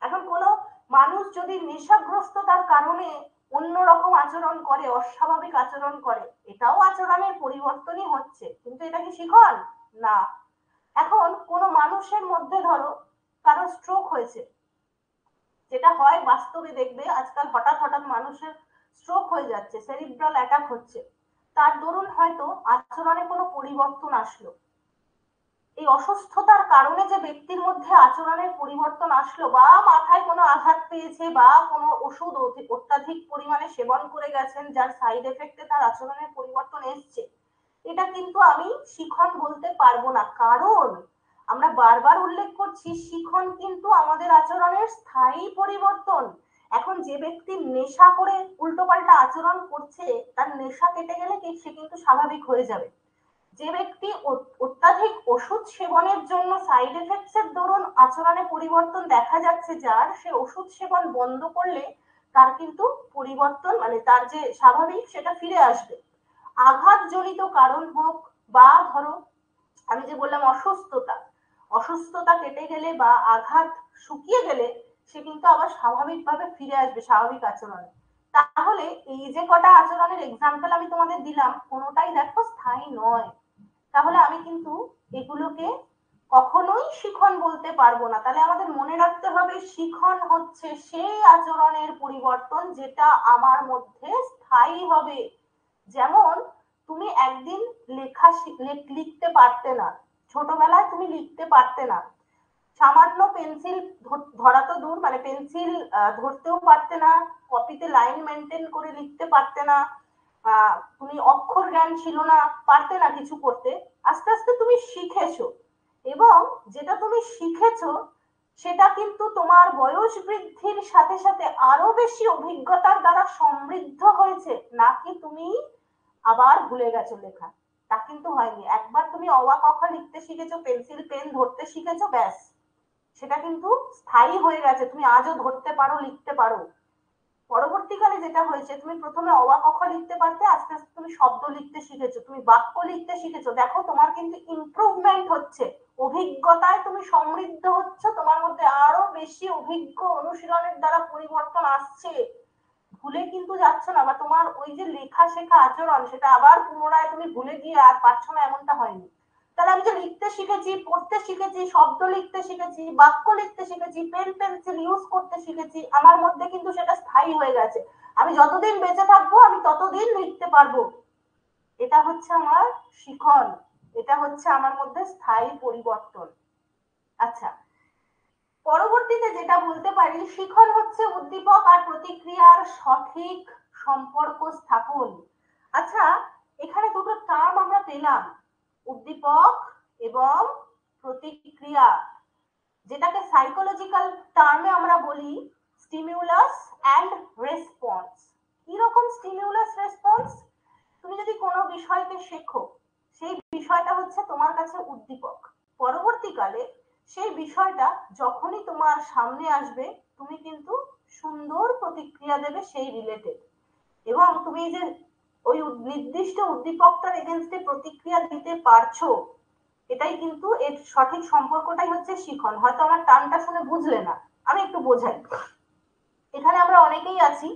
A: এখন কোনো মানুষ যদি নেশাগ্রস্ততার কারণে অন্যরকম আচরণ করে, অস্বাভাবিক আচরণ করে, এটাও আচরণের পরিবর্তনই হচ্ছে, কিন্তু এটা কি শিখন? না। এখন কোনো মানুষের মধ্যে ধরো কারো স্ট্রোক হয়েছে, যেটা হয় বাস্তবে দেখবে আজকাল হঠাৎ হঠাৎ মানুষের স্ট্রোক হয়ে যাচ্ছে, সেরিব্রাল অ্যাটাক হচ্ছে, তার দরুন হয়তো আচরণে কোনো পরিবর্তন আসলো। এই অসুস্থতার কারণে যে ব্যক্তির মধ্যে আচরণের পরিবর্তন আসলো, বা মাথায় কোনো আঘাত পেয়েছে, বা কোনো ওষুধ অত্যাধিক পরিমাণে সেবন করে গেছেন যার সাইড এফেক্টে তার আচরণের পরিবর্তন এসছে, এটা কিন্তু আমি শিখন বলতে পারবো না। কারণ আমরা বারবার উল্লেখ করছি শিখন কিন্তু আমাদের আচরণের স্থায়ী পরিবর্তন। এখন যে ব্যক্তি নেশা করে উল্টোপাল্টা আচরণ করছে, তার নেশা কেটে গেলে কি সে কিন্তু স্বাভাবিক হয়ে যাবে। যে ব্যক্তি অত্যাধিক ওষুধ সেবনের জন্য সাইড এফেক্টস এর দরুন আচরণে পরিবর্তন দেখা যাচ্ছে, যার সে ওষুধ সেবন বন্ধ করলে তার কিন্তু পরিবর্তন মানে তার যে স্বাভাবিক সেটা ফিরে আসবে। আঘাতজনিত কারণ হোক বা ধরো আমি যে বললাম অসুস্থতা কেটে গেলে বা আঘাত শুকিয়ে গেলে সে কিন্তু আবার স্বাভাবিকভাবে ফিরে আসবে স্বাভাবিক আচরণে। তাহলে এই যে কটা আচরণের এক্সাম্পল আমি তোমাদের দিলাম, কোনোটাই দেখো স্থায়ী নয়। তাহলে আমি কিন্তু এগুলোকে কখনোই শিখন বলতে পারবো না। তাহলে আমাদের মনে রাখতে হবে শিখন হচ্ছে সেই আচরণের পরিবর্তন যেটা আমার মধ্যে স্থায়ী হবে। যেমন তুমি একদিন লিখতে পারতে না, ছোটবেলায় তুমি লিখতে পারতে না, সামান্য পেন্সিল ধরা তো দূর, মানে পেন্সিল ধরতেও পারতে না, কপিতে লাইন মেনটেন করে লিখতে পারতে না, তুমি অক্ষর জ্ঞান ছিল না, পারতে না কিছু করতে। আস্তে আস্তে তুমি শিখেছো, এবং যেটা তুমি শিখেছো সেটা কিন্তু তোমার বয়স বৃদ্ধির সাথে সাথে আরো বেশি অভিজ্ঞতার দ্বারা সমৃদ্ধ হয়েছে, নাকি তুমি আবার ভুলে গেছো লেখা। তা কিন্তু হয়নি। একবার তুমি অ আ ক খ লিখতে শিখেছো, পেন্সিল পেন ধরতে শিখেছো, ব্যাস সেটা কিন্তু স্থায়ী হয়ে গেছে, তুমি আজও ধরতে পারো, লিখতে পারো। পরবর্তীকালে যেটা হয়েছে, তুমি প্রথমে অ আ ক খ লিখতে পারতে, আস্তে আস্তে তুমি শব্দ লিখতে শিখেছো, তুমি বাক্য লিখতে শিখেছো। দেখো তোমার কিন্তু ইমপ্রুভমেন্ট হচ্ছে, অভিজ্ঞতায় তুমি সমৃদ্ধ হচ্ছ, তোমার মধ্যে আরো বেশি অভিজ্ঞ অনুশীলনের দ্বারা পরিবর্তন আসছে। ভুলে কিন্তু যাচ্ছ না, বা তোমার ওই যে লেখা শেখা আচরণ সেটা আবার পুনরায় তুমি ভুলে গিয়ে আর পারছো না, এমনটা হয়নি। তাহলে আমি যে লিখতে শিখেছি, পড়তে শিখেছি, শব্দ লিখতে শিখেছি, বাক্য লিখতে শিখেছি, পেন পেন্সিল ইউজ করতে শিখেছি, আমার মধ্যে কিন্তু সেটা স্থায়ী হয়ে গেছে। আমি যতদিন বেঁচে থাকবো আমি ততদিন লিখতে পারবো। এটা হচ্ছে আমার শিখন, এটা হচ্ছে আমার মধ্যে স্থায়ী পরিবর্তন। আচ্ছা, পরবর্তীতে যেটা বলতে পারি, শিখন হচ্ছে উদ্দীপক আর প্রতিক্রিয়ার সঠিক সম্পর্ক স্থাপন। আচ্ছা, এখানে দুটো টার্ম আমরা পেলাম, উদ্দীপক এবং প্রতিক্রিয়া, যেটাকে সাইকোলজিক্যাল টার্মে আমরা বলি স্টিমিউলাস অ্যান্ড রেসপন্স। কি রকম স্টিমিউলাস রেসপন্স? তুমি যদি কোনো বিষয়কে শেখো, সেই বিষয়টা হচ্ছে তোমার কাছে উদ্দীপক। পরবর্তীকালে সেই বিষয়টা যখনই তোমার সামনে আসবে, তুমি কিন্তু সুন্দর প্রতিক্রিয়া দেবে সেই রিলেটেড, এবং তুমি যে ওই নির্দিষ্ট উদ্দীপকটার এগেনস্টে প্রতিক্রিয়া দিতে পারছো, এটাই কিন্তু এর সঠিক সম্পর্কটাই হচ্ছে শিখন। হয়তো আমার টানটা শুনে বুঝলে না, আমি একটু বোঝাই। এখানে আমরা অনেকেই আছি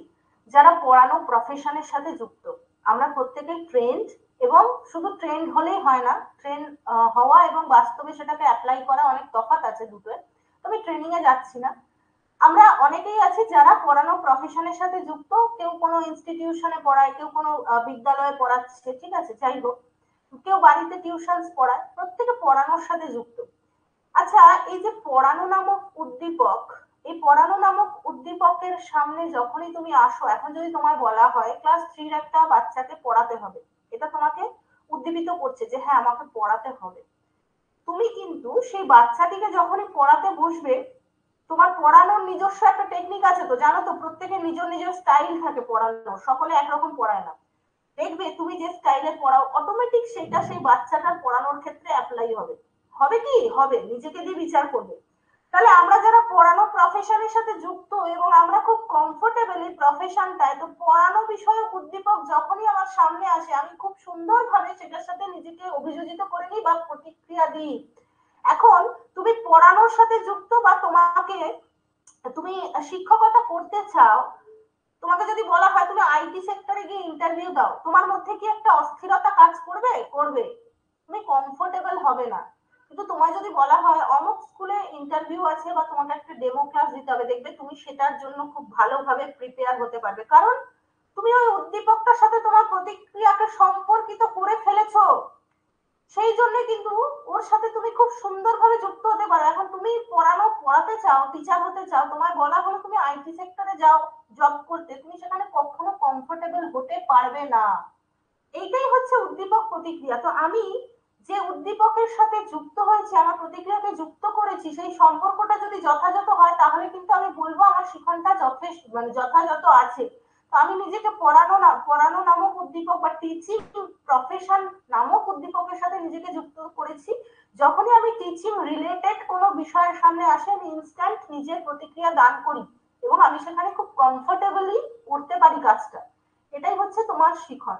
A: যারা পড়ানো প্রফেশনের সাথে যুক্ত, আমরা প্রত্যেকেই ট্রেন্ড, এবং শুধু ট্রেন্ড হলেই হয় না, ট্রেন্ড হওয়া এবং বাস্তবে সেটাকে অ্যাপ্লাই করা অনেক তফাৎ আছে দুটোর। তবে ট্রেনিং এ যাচ্ছি না। আমরা অনেকেই আছি যারা পড়ানো প্রফেশনের সাথে যুক্ত, কেউ কোনো ইনস্টিটিউশনে পড়ায়, কেউ কোনো বিদ্যালয়ে পড়াচ্ছে, ঠিক আছে, যাই হোক, কেউ বাড়িতে টিউশন পড়ায়, প্রত্যেকে পড়ানোর সাথে যুক্ত। আচ্ছা, এই যে পড়ানো নামক উদ্দীপক, এই পড়ানো নামক উদ্দীপকের সামনে যখনই তুমি আসো, এখন যদি তোমায় বলা হয় ক্লাস 3 একটা বাচ্চাকে পড়াতে হবে, এটা তোমাকে উদ্দীপিত করছে যে হ্যাঁ আমাকে পড়াতে হবে। তুমি কিন্তু সেই বাচ্চাটিকে যখনই পড়াতে বসবে, তোমার পড়ানোর নিজস্ব একটা টেকনিক আছে, তো জানো তো প্রত্যেকের নিজ নিজ স্টাইল থাকে পড়ানোর, সকলে একরকম পড়ায় না। দেখবে তুমি যে স্টাইলে পড়াও, অটোমেটিক সেটা সেই বাচ্চাটার পড়ানোর ক্ষেত্রে অ্যাপ্লাই হবে। হবে কি হবে, নিজেকে দিয়ে বিচার করবে। তাহলে আমরা যারা পড়ানো প্রফেশনের সাথে যুক্ত এবং আমরা খুব কমফোর্টেবল এই প্রফেশনটায়, তো পড়ানো বিষয়ক উদ্দীপক যখনই আমার সামনে আসে, আমি খুব সুন্দরভাবে সেটার সাথে নিজেকে অভিযোজিত করে নিই বা প্রতিক্রিয়া দিই। এখন তুমি পড়ানোর সাথে যুক্ত, বা তুমি শিক্ষকতা করতে চাও, তোমাকে যদি বলা হয় তুমি আইটি সেক্টরে গিয়ে ইন্টারভিউ দাও, তোমার মধ্যে কি একটা অস্থিরতা কাজ করবে? করবে, তুমি কমফোর্টেবল হবে না। কিন্তু তোমায় যদি বলা হয় অমুক স্কুলে ইন্টারভিউ আছে বা তোমাকে একটা ডেমো ক্লাস দিতে হবে, দেখবে তুমি সেটার জন্য খুব ভালোভাবে প্রিপেয়ার হতে পারবে, কারণ তুমি ওই উদ্দীপকটার সাথে তোমার প্রতিক্রিয়াকে সম্পর্কিত করে ফেলেছো। সেই জন্য কিন্তু ওর সাথে তুমি খুব সুন্দরভাবে যুক্ত হতে পারো। এখন তুমি পড়াতে চাও, টিচার হতে চাও, তোমার বলা হলো তুমি আইটি সেক্টরে যাও জব করতে, তুমি সেখানে কখনো কমফোর্টেবল হতে পারবে না। এইটাই হচ্ছে উদ্দীপক প্রতিক্রিয়া। তো আমি যে উদ্দীপকের সাথে যুক্ত হয়েছে, আমার প্রতিক্রিয়াকে যুক্ত করেছি, সেই সম্পর্কটা যদি যথাযথ হয়, তাহলে কিন্তু আমি বলবো আমার শিখনটা যথেষ্ট মানে যথাযথ আছে। তো আমি নিজেকে পড়ানো নামক উদ্দীপক বা টিচিং প্রফেশন নামক উদ্দীপকের সাথে নিজেকে যুক্ত করেছি। যখনই আমি টিচিং রিলেটেড কোনো বিষয়ের সামনে আসে আমি ইনস্ট্যান্ট নিজের প্রতিক্রিয়া দান করি এবং আমি সেখানে খুব কমফোর্টেবলি করতে পারি কাজটা। এটাই হচ্ছে তোমার শিখন।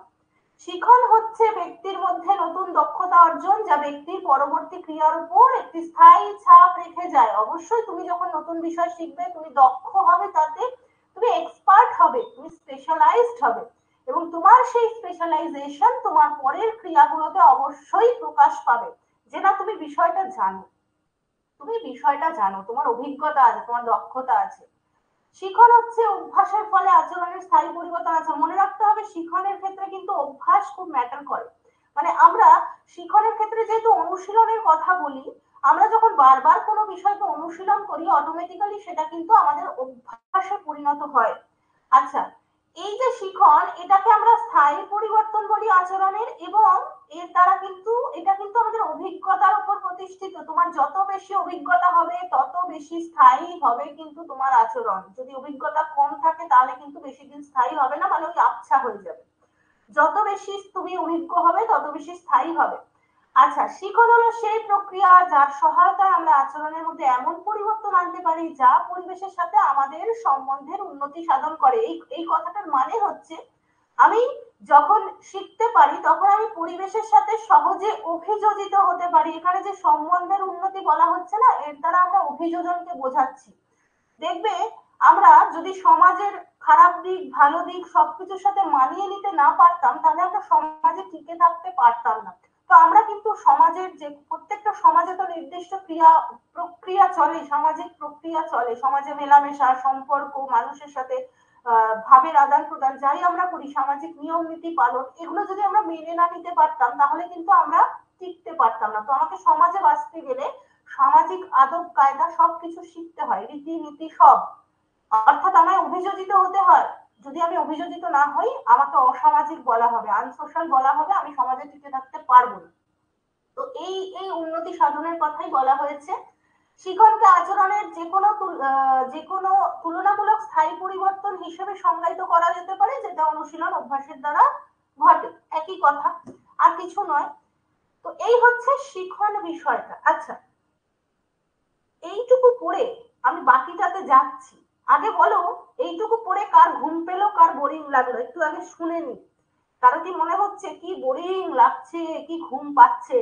A: শিখন হচ্ছে ব্যক্তির মধ্যে নতুন দক্ষতা অর্জন, যা ব্যক্তির পরবর্তী ক্রিয়ার উপর একটি স্থায়ী ছাপ রেখে যায়। অবশ্যই তুমি যখন নতুন বিষয় শিখবে তুমি দক্ষ হবে, তাতে তুমি এক্সপার্ট হবে, তুমি স্পেশালাইজড হবে এবং তোমার সেই স্পেশালাইজেশন তোমার পরের ক্রিয়াগুলোতে অবশ্যই প্রকাশ পাবে যে না তুমি বিষয়টা জানো, তোমার অভিজ্ঞতা আছে, তোমার দক্ষতা আছে। শিখন হচ্ছে অভ্যাসের ফলে আচরণের স্থায়ী পরিবর্তন আছে। মনে রাখতে হবে শিখনের ক্ষেত্রে কিন্তু অভ্যাস খুব ম্যাটার করে। মানে আমরা শিখনের ক্ষেত্রে যেহেতু অনুশীলনের কথা বলি, আমরা যখন বারবার কোনো বিষয়কে অনুশীলন করি অটোমেটিক্যালি সেটা কিন্তু আমাদের অভ্যাসে পরিণত হয়। আচ্ছা, এই যে শিখন এটাকে আমরা স্থায়ী পরিবর্তন বলি আচরণের, এবং এটা কিন্তু আমাদের অভিজ্ঞতার উপর প্রতিষ্ঠিত। তোমার যত বেশি অভিজ্ঞতা হবে তত বেশি স্থায়ী হবে কিন্তু তোমার আচরণ। যদি অভিজ্ঞতা কম থাকে তাহলে কিন্তু বেশি দিন স্থায়ী হবে না, মানে ওই আবছা হয়ে যাবে। যত বেশি তুমি অভিজ্ঞ হবে তত বেশি স্থায়ী হবে। আচ্ছা, শিখন হলো সেই প্রক্রিয়া যার সহায়তায় আমরা আচরণের মধ্যে এমন পরিবর্তন আনতে পারি যা পরিবেশের সাথে আমাদের সম্বন্ধের উন্নতি সাধন করে। এই কথাটার মানে হচ্ছে আমি যখন শিখতে পারি তখন আমি পরিবেশের সাথে সহজে অভিযোজিত হতে পারি। এখানে যে সম্বন্ধের উন্নতি বলা হচ্ছে না, এর দ্বারা আমরা অভিযোজনকে বোঝাচ্ছি। দেখবে আমরা যদি সমাজের খারাপ দিক ভালো দিক সবকিছুর সাথে মানিয়ে নিতে না পারতাম তাহলে আমরা সমাজে টিকে থাকতে পারতাম না। তো আমরা কিন্তু সমাজের যে প্রত্যেকটা সমাজে তো নির্দিষ্ট প্রক্রিয়া চলে, সামাজিক প্রক্রিয়া চলে, সমাজে মেলামেশা সম্পর্ক মানুষের সাথে ভাবের আদান প্রদান যাই আমরা করি, সামাজিক নিয়ম নীতি পালন, এগুলো যদি আমরা মেনে না নিতে পারতাম তাহলে কিন্তু আমরা টিকতে পারতাম না। তো আমাকে সমাজে বাঁচতে গেলে সামাজিক আদব কায়দা সবকিছু শিখতে হয়, রীতিনীতি সব। অর্থাৎ আমায় অভিযোজিত হতে হয়। যদি আমি অভিযোজিত না হই আমাকে অসামাজিক বলা হবে, আনসোশ্যাল বলা হবে, আমি সমাজে টিকে থাকতে পারবো না। তো এই এই উন্নতি সাধনের কথাই বলা হয়েছে। শিখনকে আচরণের যে কোনো তুলনামূলক স্থায়ী পরিবর্তন হিসেবে সংজ্ঞায়িত করা যেতে পারে, যেটা অনুশীলন অভ্যাসের দ্বারা ঘটে। একই কথা, আর কিছু নয়। তো এই হচ্ছে শিখন বিষয়টা। আচ্ছা, এইটুকু পড়ে আমি বাকিটাতে যাচ্ছি। আগে বলো, এইটুকু পড়ে কার ঘুম পেলো, কার বোরিং লাগলো, একটু আগে শুনে নি। কারো কি মনে হচ্ছে কি বোরিং লাগছে, কি ঘুম পাচ্ছে?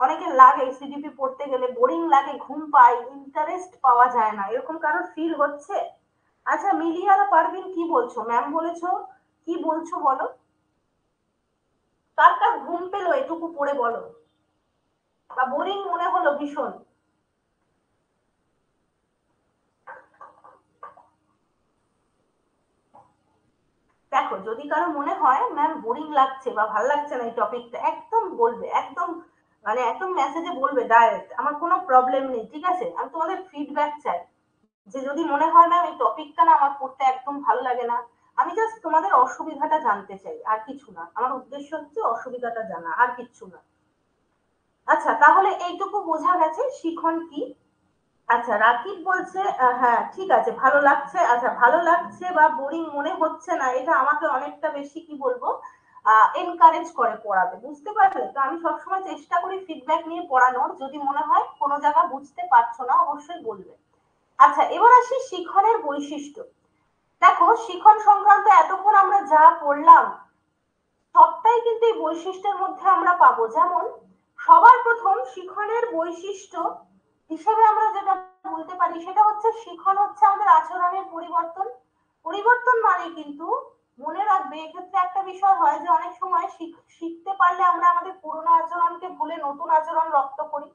A: অনেকের লাগে সিডিপি পড়তে গেলে বোরিং লাগে, ঘুম পায়, ইন্টারেস্ট পাওয়া যায় না, এরকম কারো ফিল হচ্ছে? আচ্ছা, মিলিয়া পারভিন কি বলছো? ম্যাম বলেছো, কি বলছো বলো? কার কার ঘুম পেলো এটুকু পড়ে বলো, বা বোরিং মনে হলো ভীষণ? দেখো, যদি কারো মনে হয় ম্যাম বোরিং লাগছে বা ভালো লাগছে না এই টপিকটা, একদম বলবে, একদম মানে একদম মেসেজে বলবে ডাইরেক্ট, আমার কোনো প্রবলেম নেই, ঠিক আছে? আমি তোমাদের ফিডব্যাক চাই যে যদি মনে হয় ম্যাম এই টপিকটা না আমার পড়তে একদম ভালো লাগে না, আমি জাস্ট তোমাদের অসুবিধাটা জানতে চাই, আর কিছু না, আমার উদ্দেশ্য হচ্ছে অসুবিধাটা জানা, আর কিছু না। আচ্ছা, তাহলে এইটুকু বোঝা গেছে শিখন কি। আচ্ছা, রাকিব বলছে হ্যাঁ ঠিক আছে ভালো লাগছে। আচ্ছা, ভালো লাগছে বা বোরিং মনে হচ্ছে না, এটা আমাকে অনেকটা বেশি কি বলবো এনকারেজ করে পড়াতে, বুঝতে পারলে? তো আমি সবসময় চেষ্টা করি ফিডব্যাক নিয়ে পড়ানোর। যদি মনে হয় কোনো জায়গা বুঝতে পারছো না অবশ্যই বলবে। আচ্ছা, এবার আসি শিখনের বৈশিষ্ট্য। দেখো, শিখন সংক্রান্ত এতক্ষণ আমরা যা পড়লাম সবটাই কিন্তু এই বৈশিষ্ট্যের মধ্যে আমরা পাবো। যেমন সবার প্রথম শিখনের বৈশিষ্ট্য হিসেবে আমরা যেটা বলতে পারি সেটা হচ্ছে শিখন হচ্ছে আমাদের আচরণের পরিবর্তন। পরিবর্তন মানে কিন্তু মনে রাখবে এক্ষেত্রে একটা বিষয় হয় যে অনেক সময় শিখতে পারলে আমরা আমাদের পুরোনো আচরণকে ভুলে নতুন আচরণ রপ্ত করি।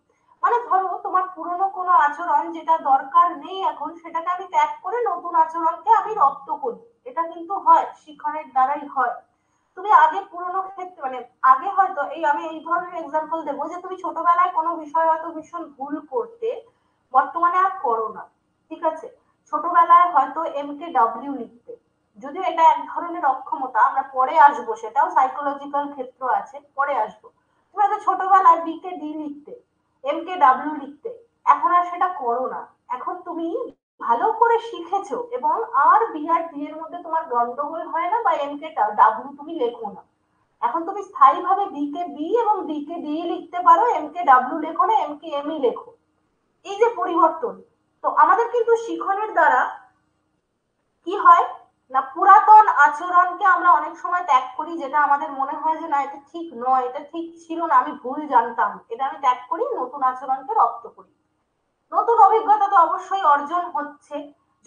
A: মানে ধরো তোমার পুরোনো কোনো আচরণ যেটা দরকার নেই এখন, সেটাকে আমি ত্যাগ করে নতুন আচরণকে আমি রপ্ত করি। এটা কিন্তু হয়, শিখনের দ্বারাই হয়। তুমি আগে পুরোনো ক্ষেত্রে মানে আগে হয়তো আমি এই ধরনের এক্সাম্পল দেবো যে তুমি ছোটবেলায় কোনো বিষয় হয়তো ভীষণ ভুল করতে, বর্তমানে আর করো না, ঠিক আছে? ছোটবেলায় হয়তো MK W লিখতে, যদিও এটা এক ধরনের অক্ষমতা, আমরা পরে আসবো, সেটাও সাইকোলজিক্যাল ক্ষেত্র আছে, পরে আসবো। তুমি হয়তো ছোটবেলায় B কে D লিখতে, MK W লিখতে, এখন আর সেটা করো না। এখন তুমি ভালো করে শিখেছো এবং আর বি আর ডি এর মধ্যে তোমার গন্ডগোল হয় না, বা এম কে ডাব্লিউ তুমি লেখো না। এখন তুমি স্থায়ীভাবে বি কে বি এবং ডি কে ডি লিখতে পারো, এম কে ডাব্লিউ লেখো না, এম কে এম ই লেখো। এই যে পরিবর্তন, তো আমাদের কিন্তু শিখনের দ্বারা কি হয় না, পুরাতন আচরণকে আমরা অনেক সময় ত্যাগ করি, যেটা আমাদের মনে হয় যে না এটা ঠিক নয়, এটা ঠিক ছিল না, আমি ভুল জানতাম, এটা আমি ত্যাগ করি, নতুন আচরণকে রপ্ত করি। নতুন অভিজ্ঞতা তো অবশ্যই অর্জন হচ্ছে।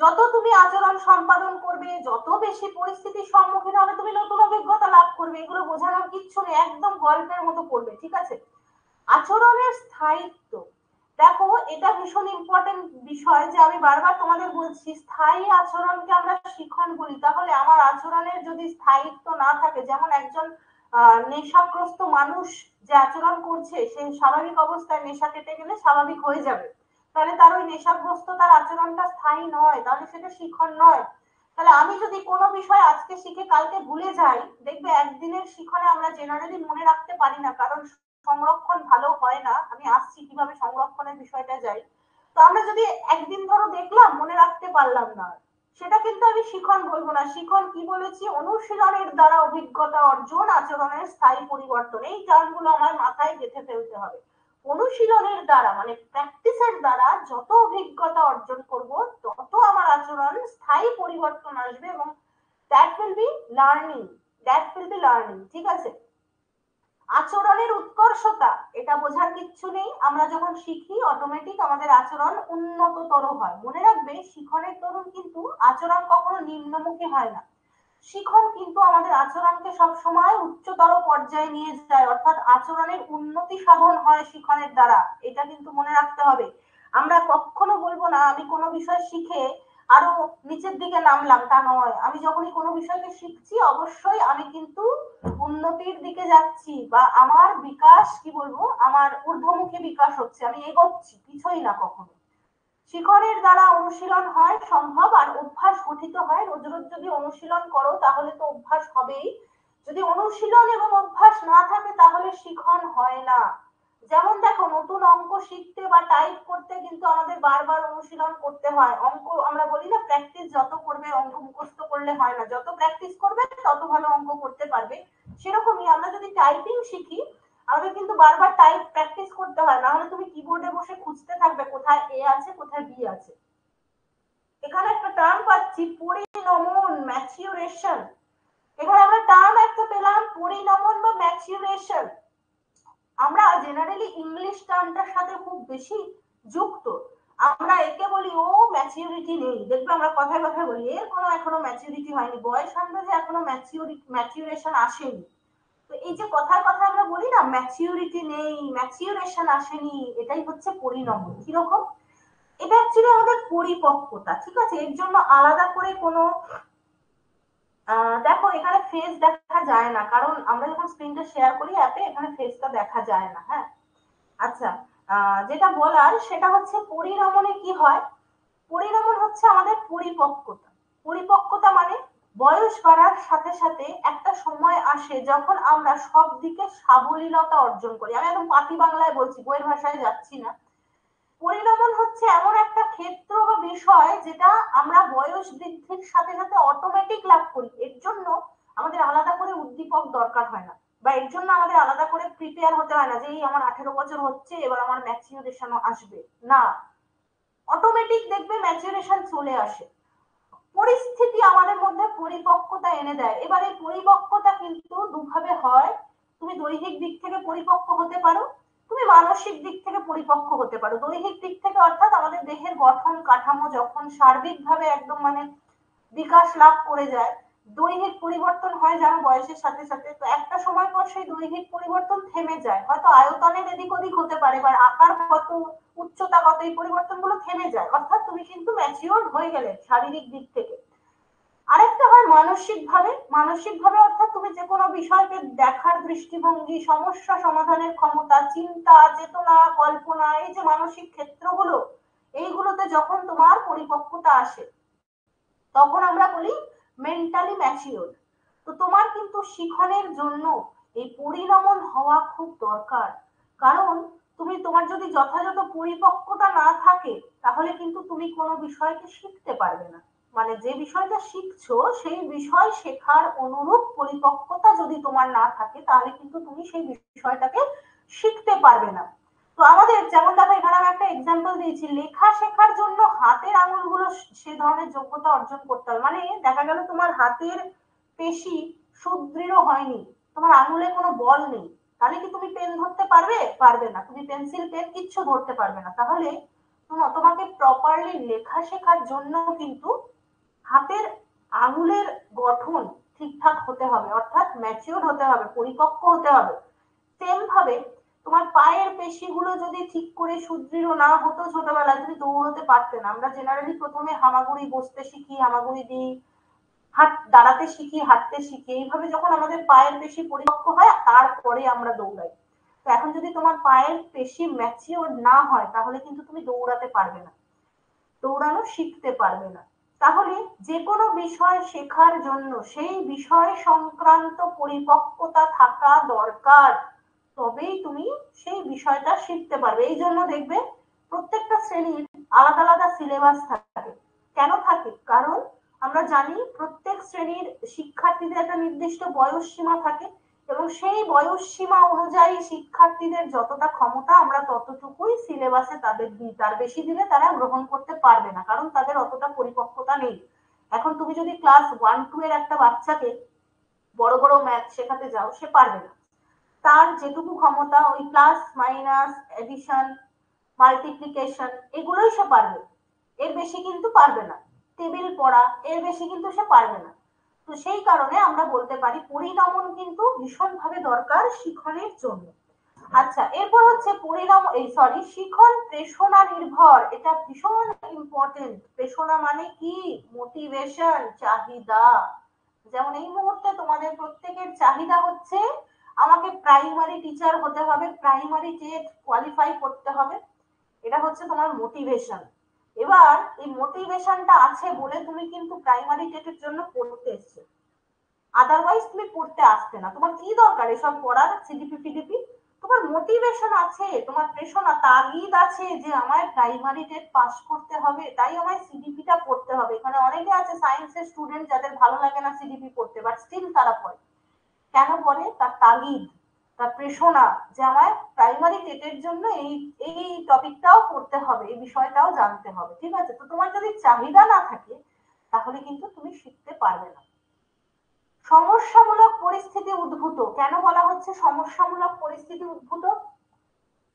A: যত তুমি আচরণ সম্পাদন করবে, যত বেশি পরিস্থিতির সম্মুখীন হবে, তুমি নতুন অভিজ্ঞতা লাভ করবে। এগুলো বোঝানোর কিচ্ছু নেই, একদম গল্পের মতো পড়বে, ঠিক আছে। আচরণের স্থায়িত্ব, দেখো এটা ভীষণ ইম্পর্টেন্ট বিষয়, যে আমি বারবার তোমাদের বলছি স্থায়ী আচরণকে আমরা শিখন বলি। তাহলে আমার আচরণের যদি স্থায়িত্ব না থাকে, যেমন একজন নেশাগ্রস্ত মানুষ যে আচরণ করছে, সে স্বাভাবিক অবস্থায় নেশা কেটে গেলে স্বাভাবিক হয়ে যাবে, তাহলে তার ওই নেশাগ্রস্ত তার আচরণটা স্থায়ী নয়, তাহলে সেটা শিখন নয়। তাহলে আমি যদি কোনো বিষয় আজকে শিখে কালকে ভুলে যাই, দেখবে একদিনের শিখনে আমরা জেনারেলি মনে রাখতে পারি না, কারণ সংরক্ষণ ভালো হয় না। আমি আসছি কিভাবে সংরক্ষণের বিষয়টা যাই। তো আমরা যদি একদিন ধরো দেখলাম মনে রাখতে পারলাম না, সেটা কিন্তু আমি শিখন বলবো না। শিখন কি বলেছি, অনুশীলনের দ্বারা অভিজ্ঞতা অর্জন, আচরণের স্থায়ী পরিবর্তন, এই টার্মগুলো আমার মাথায় গেঁথে ফেলতে হবে। অনুশীলনের দ্বারা মানে প্র্যাকটিসের দ্বারা যত অভিজ্ঞতা অর্জন করব, তত আমার আচরণ স্থায়ী পরিবর্তন আসবে, এবং that will be learning, that will be learning, ঠিক আছে। আচরণের উৎকর্ষতা, এটা বোঝার কিচ্ছু নেই, আমরা যখন শিখি অটোমেটিক আমাদের আচরণ উন্নততর হয়। মনে রাখবে শিখনের তরুণ কিন্তু আচরণ কখনো নিম্নমুখী হয় না, শিখন কিন্তু আমাদের আচরণকে সবসময় উচ্চতর পর্যায়ে নিয়ে যায়, অর্থাৎ আচরণের উন্নতি সাধন হয় শিখনের দ্বারা। এটা কিন্তু মনে রাখতে হবে। আমরা কখনো বলবো না আমি কোনো বিষয় শিখে আরো নিচের দিকে নামলাম, তা নয়। আমি যখনই কোনো বিষয়কে শিখছি, অবশ্যই আমি কিন্তু উন্নতির দিকে যাচ্ছি, বা আমার বিকাশ কি বলবো, আমার ঊর্ধ্বমুখী বিকাশ হচ্ছে, আমি এগোচ্ছি, পিছই না কখনো। শিখনের দ্বারা অনুশীলন হয় সম্ভব, আর অভ্যাস গঠিত হয়। রোজ রোজ যদি অনুশীলন করো তাহলে তো অভ্যাস হবেই। যদি অনুশীলন এবং অভ্যাস না থাকে তাহলে শিখন হয় না। যেমন দেখো, নতুন অঙ্ক শিখতে বা টাইপ করতে কিন্তু আমাদের বারবার অনুশীলন করতে হয়। অঙ্ক আমরা বলি না, প্র্যাকটিস যত করবে, অঙ্ক মুখস্থ করলে হয় না, যত প্র্যাকটিস করবে তত ভালো অঙ্ক করতে পারবে। সেরকমই আমরা যদি টাইপিং শিখি, আমাদের কিন্তু বারবার টাইপ প্র্যাকটিস করতে হয়, না হলে তুমি কিবোর্ডে বসে খুঁজতে থাকবে কোথায় এ আছে কোথায় বি আছে। এখানে একটা টার্ম পাচ্ছি, পরিণমন, ম্যাচিউরেশন। এখানে আমরা টার্ম একটা পেলাম, পরিণমন বা ম্যাচিউরেশন। আমরা জেনারেলি ইংলিশ টার্মটার সাথে খুব বেশি যুক্ত। আমরা একে বলি ও ম্যাচিউরিটি নেই, দেখবে আমরা কথায় কথায় বলি এর কোনো এখনো ম্যাচিউরিটি হয়নি, বয়স আন্দাজে এখনো ম্যাচিউরেশন আসেনি। তো এই যে কথায় কথায় আমরা বলি না ম্যাচিউরিটি নেই, ম্যাচিউরেশন আসেনি, এটাই হচ্ছে পরিণমন। কিরকম, এটা অ্যাকচুয়ালি আমাদের পরিপক্কতা, ঠিক আছে। এর জন্য আলাদা করে কোনো দেখো এখানে ফেস দেখা যায় না, কারণ আমরা যখন স্ক্রিনটা শেয়ার করি অ্যাপে, এখানে ফেসটা দেখা যায় না, হ্যাঁ। আচ্ছা, যেটা বলার সেটা হচ্ছে পরিণমনে কি হয়। পরিণমন হচ্ছে আমাদের পরিপক্কতা। পরিপক্কতা মানে বয়স বাড়ার সাথে সাথে একটা সময় আসে যখন আমরা সব দিকে সাবলীলতা অর্জন করি। আমি একদম পাতি বাংলায় বলছি, বইয়ের ভাষায় যাচ্ছি না। পরিণমন হচ্ছে এমন একটা ক্ষেত্র বা বিষয় যেটা আমরা বয়স বৃদ্ধির সাথে সাথে অটোমেটিক লাভ করি। এর জন্য আমাদের আলাদা করে উদ্দীপক দরকার হয় না, বা এর জন্য আমাদের আলাদা করে প্রিপেয়ার হতে হয় না যে এই আমার 18 বছর হচ্ছে এবার আমার ম্যাচিউরেশন আসবে, না। অটোমেটিক দেখবে ম্যাচুরেশন চলে আসে। পরিস্থিতি আমাদের মধ্যে পরিপক্কতা এনে দেয়। এবার এই পরিপক্কতা কিন্তু দুভাবে হয়। তুমি দৈহিক দিক থেকে পরিপক্ক হতে পারো, তুমি মানসিক দিক থেকে পরিপক্ক হতে পারো। দৈহিক দিক থেকে অর্থাৎ আমাদের দেহের গঠন কাঠামো যখন সার্বিকভাবে একদম মানে বিকাশ লাভ করে যায়, দৈহিক পরিবর্তন হয় যেন বয়সের সাথে সাথে। তো একটা সময় পর সেই দৈহিক পরিবর্তন থেমে যায়, হয়তো আয়তনের এদিক ওদিক হতে পারে, বা আকারগত উচ্চতাগত এই পরিবর্তনগুলো থেমে যায়, অর্থাৎ তুমি কিন্তু ম্যাচিওর হয়ে গেলে শারীরিক দিক থেকে। আরেকটা হয় মানসিক ভাবে। মানসিক ভাবে অর্থাৎ তুমি যে কোনো বিষয়কে দেখার দৃষ্টিভঙ্গি, সমস্যা সমাধানের ক্ষমতা, চিন্তা চেতনা কল্পনা, এই যে মানসিক ক্ষেত্রগুলো, এইগুলোতে যখন তোমার পরিপক্কতা আসে, তখন আমরা বলি মেন্টালি ম্যাচিওর। তো তোমার কিন্তু শিখনের জন্য এই পরিণমন হওয়া খুব দরকার, কারণ তোমার যদি যথাযথ পরিপক্কতা না থাকে তাহলে কিন্তু তুমি কোনো বিষয়কে শিখতে পারবে না। মানে যে বিষয়টা শিখছো সেই বিষয় শেখার অনুরূপ পরিপক্কতা যদি তোমার না থাকে তাহলে কিন্তু তুমি সেই বিষয়টাকে শিখতে পারবে না। তো আমাদের যেমন দেখো এখানে আমি একটা এক্সাম্পল দিয়েছি, লেখা শেখার জন্য হাতের আঙুলগুলো সে ধরনের যোগ্যতা অর্জন করতে হবে। মানে দেখা গেল তোমার হাতের পেশি সুদৃঢ় হয়নি, তোমার আঙুলে কোনো বল নেই, তাহলে কি তুমি পেন ধরতে পারবে? পারবে না। তুমি পেন্সিল পেন কিচ্ছু ধরতে পারবে না। তাহলে তোমাকে প্রপারলি লেখা শেখার জন্য কিন্তু হাতের আঙুলের গঠন ঠিকঠাক হতে হবে, অর্থাৎ ম্যাচিওর হতে হবে, পরিপক্ক হতে হবে। সেম ভাবে তোমার পায়ের পেশিগুলো যদি ঠিক করে সুদৃঢ় না হতো ছোটবেলায়, তুমি দৌড়তে পারতে না। আমরা জেনারেলি প্রথমে হামাগুড়ি বসতে শিখি, হামাগুড়ি দিই, দাঁড়াতে শিখি, হাঁটতে শিখি, এইভাবে যখন আমাদের পায়ের পেশি পরিপক্ক হয় তারপরে আমরা দৌড়াই। তো এখন যদি তোমার পায়ের পেশি ম্যাচিওর না হয় তাহলে কিন্তু তুমি দৌড়াতে পারবে না, দৌড়ানো শিখতে পারবে না। তাহলে যে কোনো বিষয় শেখার জন্য সেই বিষয় সংক্রান্ত পরিপক্কতা থাকা দরকার, তবেই তুমি সেই বিষয়টা শিখতে পারবে। এই জন্য দেখবে প্রত্যেকটা শ্রেণীর আলাদা আলাদা সিলেবাস থাকে। কেন থাকে? কারণ আমরা জানি প্রত্যেক শ্রেণীর শিক্ষার্থীদের একটা নির্দিষ্ট বয়স সীমা থাকে এবং সেই বয়স সীমা অনুযায়ী শিক্ষার্থীদের যতটা ক্ষমতা আমরা ততটুকুই সিলেবাসে তাদের দিই, তার বেশি দিলে তারা গ্রহণ করতে পারবে না, কারণ তাদের অতটা পরিপক্কতা নেই। এখন তুমি যদি ক্লাস 1-2 এর একটা বাচ্চাকে বড় বড় ম্যাথ শেখাতে যাও, সে পারবে না। তার যেটুকু ক্ষমতা ওই প্লাস মাইনাস এডিশন মাল্টিপ্লিকেশন এগুলোই সে পারবে, এর বেশি কিন্তু পারবে না। টেবিল পড়া এর বেশি কিন্তু সে পারবে না। তো সেই কারণে আমরা বলতে পারি পরিণমন কিন্তু ভীষণভাবে দরকার শিখনের জন্য। আচ্ছা, এরপর হচ্ছে শিখন প্রেষণা নির্ভর, এটা ভীষণ ইম্পর্টেন্ট। প্রেষণা মানে কি? মোটিভেশন, চাহিদা। যেমন এই মুহূর্তে তোমাদের প্রত্যেকের চাহিদা হচ্ছে আমাকে প্রাইমারি টিচার হতে হবে, প্রাইমারি টেট কোয়ালিফাই করতে হবে, এটা হচ্ছে তোমার মোটিভেশন। এবার এই মোটিভেশনটা আছে বলে তুমি কিন্তু প্রাইমারি টেটের জন্য পড়তে এসছো, আদারওয়াইজ তুমি পড়তে আসতে না। তোমার কি দরকার এসব পড়ার? সিডিপি ফিডিপি? তোমার মোটিভেশন আছে, তোমার প্রেষণা তাগিদ আছে যে আমায় প্রাইমারি টেট পাস করতে হবে, তাই আমায় সিডিপিটা পড়তে হবে। এখানে অনেকে আছে সায়েন্সের স্টুডেন্ট যাদের ভালো লাগে না সিডিপি পড়তে, বাট স্টিল তারা পড়ে। কেন পড়ে? তার তাগিদ, তার প্রেষণা যে আমায় প্রাইমারি টেটের জন্য এই এই টপিকটাও পড়তে হবে, এই বিষয়টাও জানতে হবে। ঠিক আছে? তো তোমার যদি চাহিদা না থাকে তাহলে কিন্তু তুমি শিখতে পারবে না। সমস্যামূলক পরিস্থিতি উদ্ভূত, কেন বলা হচ্ছে সমস্যামূলক পরিস্থিতি উদ্ভূত?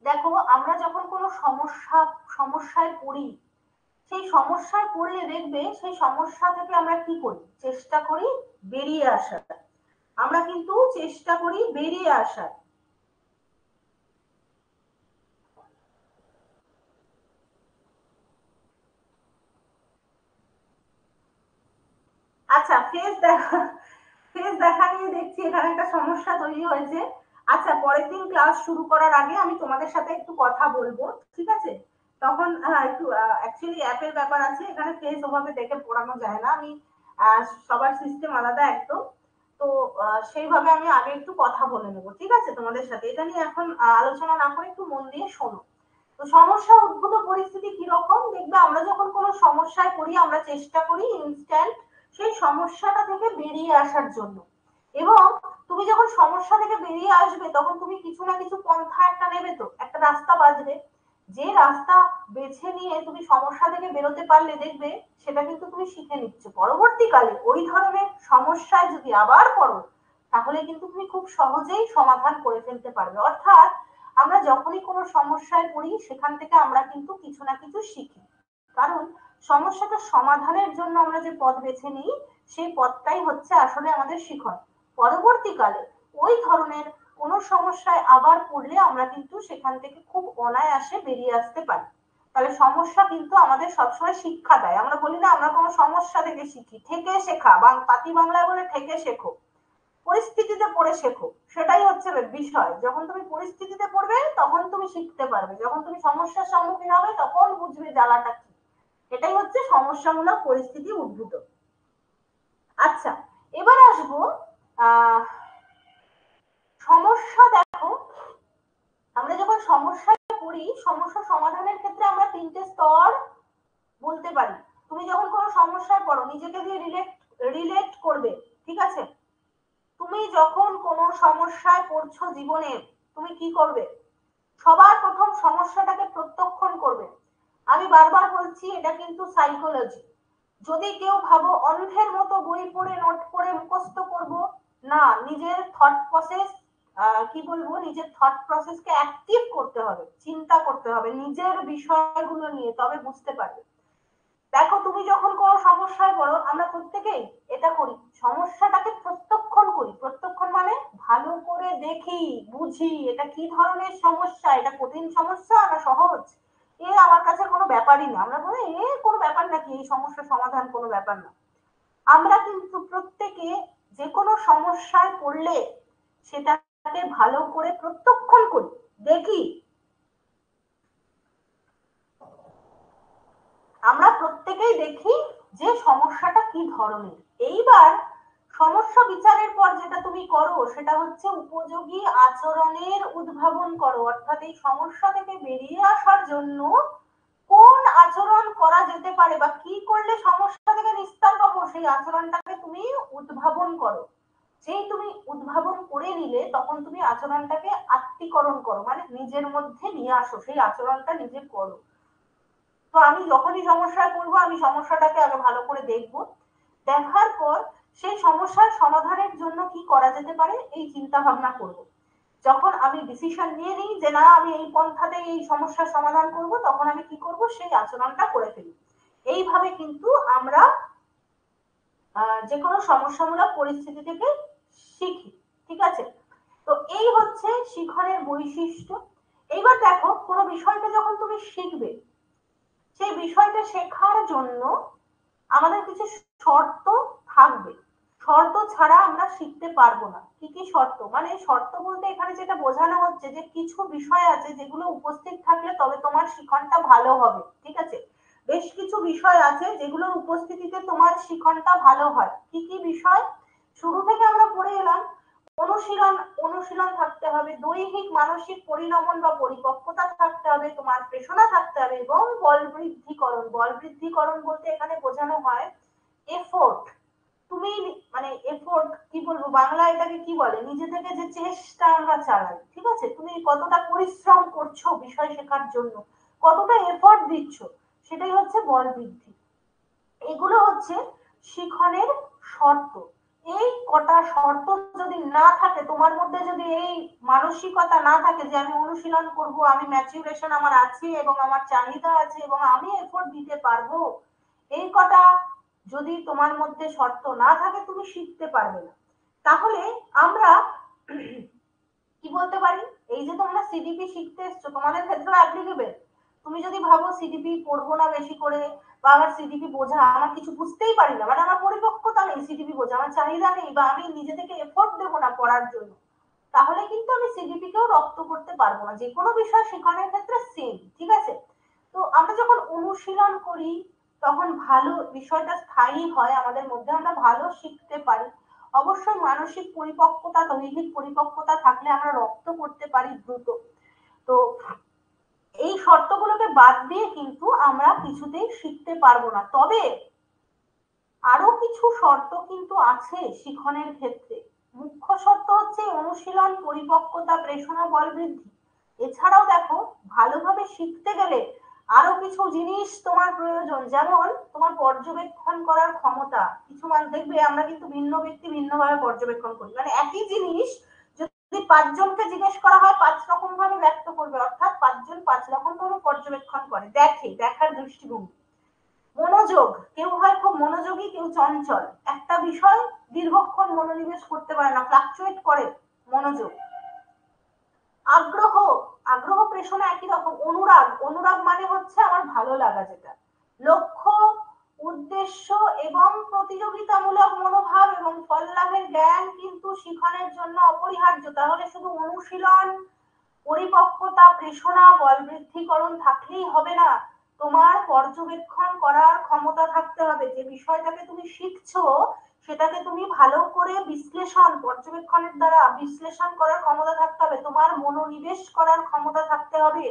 A: দেখো আমরা যখন কোনো সমস্যায় পড়ি, সেই সমস্যায় পড়লে দেখবে সেই সমস্যা থেকে আমরা কি করি? চেষ্টা করি বেরিয়ে আসার। আমরা কিন্তু চেষ্টা করি বেরিয়ে আসার। আচ্ছা, ফেস দেখা নিয়ে দেখছি এখানে একটা সমস্যা তৈরি হয়েছে। আচ্ছা, পরের দিন ক্লাস শুরু করার আগে আমি তোমাদের সাথে একটু কথা বলবো, ঠিক আছে? তখন একটু অ্যাকচুয়ালি অ্যাপের ব্যাপার আছে, এখানে ফেস ওভাবে দেখে পড়ানো যায় না। আমি সবার সিস্টেম আলাদা একদম। তো সেইভাবে আমি আগে একটু কথা বলে নেবো, ঠিক আছে তোমাদের সাথে। এটা নিয়ে এখন আলোচনা না করে একটু মন দিয়ে শোনো। তো সমস্যা উদ্ভূত পরিস্থিতি কিরকম? দেখবে আমরা যখন কোনো সমস্যায় পড়ি আমরা চেষ্টা করি ইনস্ট্যান্ট সেই সমস্যাটা থেকে বেরিয়ে আসার জন্য। এবং তুমি যখন সমস্যা থেকে বেরিয়ে আসবে তখন তুমি কিছু না কিছু পন্থা একটা নেবে, তো একটা রাস্তা বাজবে। যে রাস্তা বেছে নিয়ে তুমি সমস্যা থেকে বেরোতে পারলে দেখবে সেটা কিন্তু তুমি শিখে নিচ্ছ। পরবর্তীকালে ওই ধরনের সমস্যায় যদি আবার পড়ো তাহলে কিন্তু তুমি খুব সহজেই সমাধান করে ফেলতে পারবে। অর্থাৎ আমরা যখনই কোনো সমস্যায় পড়ি সেখান থেকে আমরা কিন্তু কিছু না কিছু শিখি। কারণ সমস্যাটা সমাধানের জন্য আমরা যে পথ বেছে নিই সেই পথটাই হচ্ছে আসলে আমাদের শিখন। পরবর্তীকালে ওই ধরনের কোনো সমস্যায় আবার পড়লে আমরা কিন্তু সেখান থেকে খুব অনায়াসে বেরিয়ে আসতে পারি। তাহলে সমস্যা কিন্তু আমাদের সবসময় শিক্ষা দেয়। আমরা বলি না আমরা কোনো সমস্যা থেকে শিখি, থেকে শেখা, পাতি বাংলায় বলে থেকে শেখো, পরিস্থিতিতে পড়ে শেখো, সেটাই হচ্ছে বিষয়। যখন তুমি পরিস্থিতিতে পড়বে তখন তুমি শিখতে পারবে, যখন তুমি সমস্যার সম্মুখীন হবে তখন বুঝবে জ্বালাটা কি। এটাই হচ্ছে সমস্যামূলক পরিস্থিতি উদ্ভূত। আচ্ছা, এবার আসবো সমস্যা। দেখো আমরা যখন সমস্যায় করি সমস্যা সমাধানের ক্ষেত্রে আমরা 3টে স্তর বলতে পারি। তুমি যখন কোনো সমস্যায় পড়ো নিজেকে দিয়ে রিলেট করবে, ঠিক আছে? তুমি যখন কোনো সমস্যায় পড়ছো জীবনে, তুমি কি করবে? সবার প্রথম সমস্যাটাকে প্রত্যক্ষণ করবে। আমি বারবার বলছি, এটা কিন্তু সাইকোলজি। যদি কেউ ভাবো অন্ধের মতো বই পড়ে নোট করে মুখস্থ করব, না, নিজের থট প্রসেস কি বলবো, নিজের থট প্রসেসকে অ্যাক্টিভ করতে হবে, চিন্তা করতে হবে নিজের বিষয়গুলো নিয়ে, তবে বুঝতে পারবে। দেখো, তুমি যখন কোনো সমস্যায় পড়ো, আমরা প্রত্যেকেই এটা করি, সমস্যাটাকে প্রত্যক্ষণ করি। প্রত্যক্ষণ মানে ভালো করে দেখি, বুঝি এটা কি ধরনের সমস্যা, এটা কঠিন সমস্যা না সহজ, আমার কাছে কোনো ব্যাপারই না। আমরা বলি কোনো ব্যাপার নাকি, এই সমস্যার সমাধান কোনো ব্যাপার না। আমরা কিন্তু প্রত্যেকে যে কোনো সমস্যায় পড়লে সেটাকে ভালো করে প্রত্যক্ষণ করি, দেখি। আমরা প্রত্যেকেই দেখি যে সমস্যাটা কি ধরনের। এইবার সমস্যা বিচারের পর যেটা তুমি করো সেটা হচ্ছে উপযোগী আচরণের উদ্ভাবন করো। অর্থাৎ এই সমস্যা থেকে বেরিয়ে আসার জন্য কোন আচরণ করা যেতে পারে বা কি করলে সমস্যা থেকে নিস্তার পাবো, সেই আচরণটাকে তুমি উদ্ভাবন করো। যেই তুমি উদ্ভাবন করে নিলে তখন তুমি আচরণটাকে আত্মীকরণ করো, মানে নিজের মধ্যে নিয়ে আসো, সেই আচরণটা নিজে করো। তো আমি যখনই সমস্যায় পড়বো, আমি সমস্যাটাকে আগে ভালো করে দেখবো, দেখার পর সেই সমস্যার সমাধানের জন্য কি করা যেতে পারে এই চিন্তা ভাবনা করব। যখন আমি ডিসিশন নিয়ে নিই যে না, আমি এই পন্থাতে এই সমস্যার সমাধান করব, তখন আমি কি করব, সেই আচরণটা করে ফেলি। এইভাবে কিন্তু আমরা যে কোনো সমস্যামূলক পরিস্থিতি থেকে শিখি, ঠিক আছে? তো এই হচ্ছে শিখনের বৈশিষ্ট্য। এইবার দেখো, কোনো বিষয়টা যখন তুমি শিখবে, সেই বিষয়টা শেখার জন্য আমাদের কিছু শর্ত থাকবে। শর্ত ছাড়া আমরা শিখতে পারবো না। কি কি শর্ত? মানে শর্ত বলতে এখানে যেটা বোঝানো হচ্ছে যে কিছু বিষয় আছে যেগুলো উপস্থিত থাকলে তবে তোমার শিখনটা ভালো হবে, ঠিক আছে? বেশ কিছু বিষয় আছে যেগুলোর উপস্থিতিতে তোমার শিখনটা ভালো হয়। কি কি বিষয়? শুরু থেকে আমরা পড়ে এলাম, অনুশীলন থাকতে হবে, দৈহিক মানসিক পরিণমন বা পরিপক্কতা থাকতে হবে, তোমার প্রেরণা থাকতে হবে, এবং বল বৃদ্ধিকরণ। বল বৃদ্ধিকরণ বলতে এখানে বোঝানো হয় এফোর্ট। তুমি মানে এফোর্ট কি বলবো, বাংলা এটাকে কি বলে, নিজে থেকে যে চেষ্টা আমরা চালাই, ঠিক আছে? তুমি কতটা পরিশ্রম করছো বিষয় শেখার জন্য, কতটা এফোর্ট দিচ্ছ, সেটাই হচ্ছে বল বৃদ্ধি। এগুলো হচ্ছে শিখনের শর্ত। এই কটা শর্ত যদি না থাকে তোমার মধ্যে, যদি এই মানসিকতা না থাকে যে আমি অনুশীলন করব, আমি ম্যাচুরেশন আমার আছে এবং আমার চাহিদা আছে এবং আমি এফোর্ট দিতে পারবো, এই কটা যদি তোমার মধ্যে শর্ত না থাকে, তুমি শিখতে পারবে না। তাহলে আমরা কি বলতে পারি, এই যে তোমরা সিডিপি শিখতে এসছো, তোমাদের ক্ষেত্রে অ্যাপ্লিকেবল। তুমি যদি ভাবো সিডিপি পড়বো না বেশি করে, বা আমার সিডিপি বোঝা, আমার কিছু বুঝতেই পারি না, মানে আমার পরিপক্কতা নেই সিডিপি বোঝা, আমার চাহিদা নেই, বা আমি নিজে থেকে এফোর্ট দেবো না পড়ার জন্য, তাহলে কিন্তু আমি সিডিপি কেও রপ্ত করতে পারবো না। যে কোনো বিষয় শেখানোর ক্ষেত্রে সেম, ঠিক আছে? তো আমরা যখন অনুশীলন করি তখন ভালো বিষয়টা স্থায়ী হয় আমাদের মধ্যে, আমরা ভালো শিখতে পারি। অবশ্যই মানসিক পরিপক্কতা, দৈহিক পরিপক্কতা থাকলে আমরা রপ্ত করতে পারি দ্রুত। তো এই শর্তগুলোকে বাদ দিয়ে কিন্তু আমরা কিছুতেই শিখতে পারবো না। তবে আরো কিছু শর্ত কিন্তু আছে শিখনের ক্ষেত্রে। মুখ্য শর্ত হচ্ছে অনুশীলন, পরিপক্কতা, প্রেরণা, বল বৃদ্ধি। এছাড়াও দেখো, ভালোভাবে শিখতে গেলে আরো কিছু জিনিস তোমার প্রয়োজন, যেমন তোমার পর্যবেক্ষণ করার ক্ষমতা। কিছু দেখবে আমরা কিন্তু ভিন্ন ব্যক্তি ভিন্নভাবে পর্যবেক্ষণ করি, মানে একই জিনিস যদি 5 জনকে জিজ্ঞেস করা হয় 5 রকম ভাবে ব্যক্ত করবে, অর্থাৎ 5 জন 5 রকম ভাবে পর্যবেক্ষণ করে, দেখার দৃষ্টিভঙ্গি। মনোযোগ, কেউ হয় খুব মনোযোগী, কেউ চঞ্চল, একটা বিষয় দীর্ঘক্ষণ মনোনিবেশ করতে পারে না, ফ্লাকচুয়েট করে মনোযোগ। আগ্রহ, আগ্রহ প্রেষণা একই রকম। অনুরাগ, অনুরাগ মানে হচ্ছে আমার ভালো লাগা, যেটা। লক্ষ্য, উদ্দেশ্য এবং প্রতিযোগিতামূলক মনোভাব এবং ফল লাভের জ্ঞান কিন্তু শিখনের জন্য অপরিহার্য। তাহলে শুধু অনুশীলন, পরিপক্কতা, প্রেষণা, বল বৃদ্ধিকরণ থাকলেই হবে না, তোমার পর্যবেক্ষণ করার ক্ষমতা থাকতে হবে। যে বিষয়টাকে তুমি শিখছো সেটাকে তুমি ভালো করে বিশ্লেষণ, পর্যবেক্ষণের দ্বারা বিশ্লেষণ করার ক্ষমতা থাকতে হবে, তোমার মনোনিবেশ করার ক্ষমতা থাকতে হবে,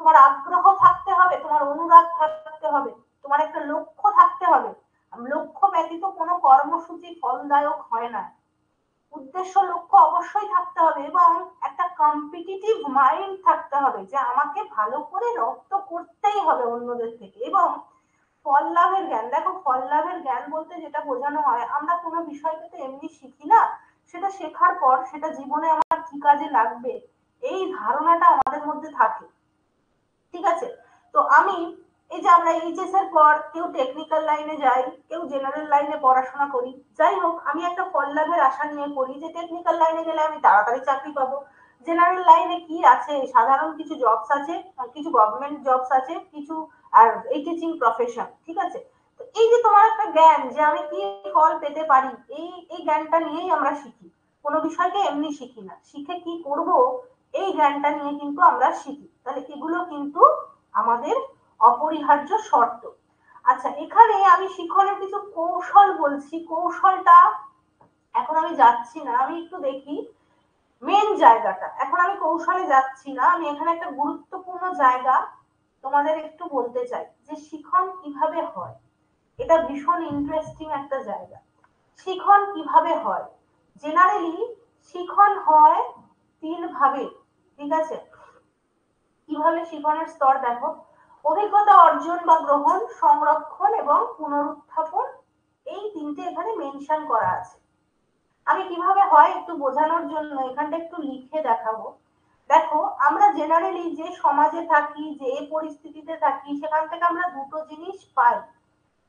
A: তোমার আগ্রহ থাকতে হবে, তোমার অনুরাগ থাকতে হবে, তোমার একটা লক্ষ্য থাকতে হবে। লক্ষ্য ব্যতীত কোনো কর্মসূচি ফলদায়ক হয় না। উদ্দেশ্য লক্ষ্য অবশ্যই থাকতে হবে এবং একটা কম্পিটিটিভ মাইন্ড থাকতে হবে যে আমাকে ভালো করে রপ্ত করতেই হবে অন্যদের থেকে। এবং ফল লাভের জ্ঞান, দেখো ফল লাভের জ্ঞান বলতে যেটা বোঝানো হয়, আমরা কোনো বিষয়কে তো এমনি শিখি না, সেটা শেখার পর সেটা জীবনে আমার কি কাজে লাগবে এই ধারণাটা আমাদের মধ্যে থাকে। ঠিক আছে, তো আমি এই যে আমরা এইচএস এর পর কেউ টেকনিক্যাল লাইনে যাই, কেউ জেনারেল লাইনে পড়াশোনা করি, যাই হোক আমি একটা ফল লাভের আশা নিয়ে করি যে টেকনিক্যাল লাইনে গেলে আমি তাড়াতাড়ি চাকরি পাবো, জেনারেল লাইনে কি আছে সাধারণ কিছু জবস আছে, কিছু গভর্নমেন্ট জবস আছে, কিছু আর এই টিচিং প্রফেশন। ঠিক আছে, তো এই যে তোমার একটা জ্ঞান যে আমি কি ফল পেতে পারি, এই এই জ্ঞানটা নিয়েই আমরা শিখি। কোনো বিষয়কে এমনি শিখি না, শিখে কি করব এই জ্ঞানটা নিয়ে কিন্তু আমরা শিখি। তাহলে এগুলো কিন্তু আমাদের অপরিহার্য শর্ত। আচ্ছা, এখানে আমি শিক্ষণের কিছু কৌশল বলছি, কৌশলটা এখন আমি যাচ্ছি না, আমি একটু দেখি মেন জায়গাটা। এখন আমি কৌশলে যাচ্ছি না, আমি এখানে একটা গুরুত্বপূর্ণ জায়গা তোমাদের একটু বলতে চাই যে শিখন কিভাবে হয়। এটা ভীষণ ইন্টারেস্টিং একটা জায়গা। শিখন কিভাবে হয়? জেনারেলি শিখন হয় তিন ভাবে। ঠিক আছে, কিভাবে শিখনের স্তর দেখো, অভিজ্ঞতা অর্জন বা গ্রহণ, সংরক্ষণ এবং পুনরুত্থাপন, এই তিনটে এখানে মেনশন করা আছে। আমি কিভাবে হয় একটু বোঝানোর জন্য এখানটা একটু লিখে দেখাবো। দেখো, আমরা জেনারেলি যে সমাজে থাকি, যে পরিস্থিতিতে থাকি, সেখান থেকে আমরা দুটো জিনিস পাই,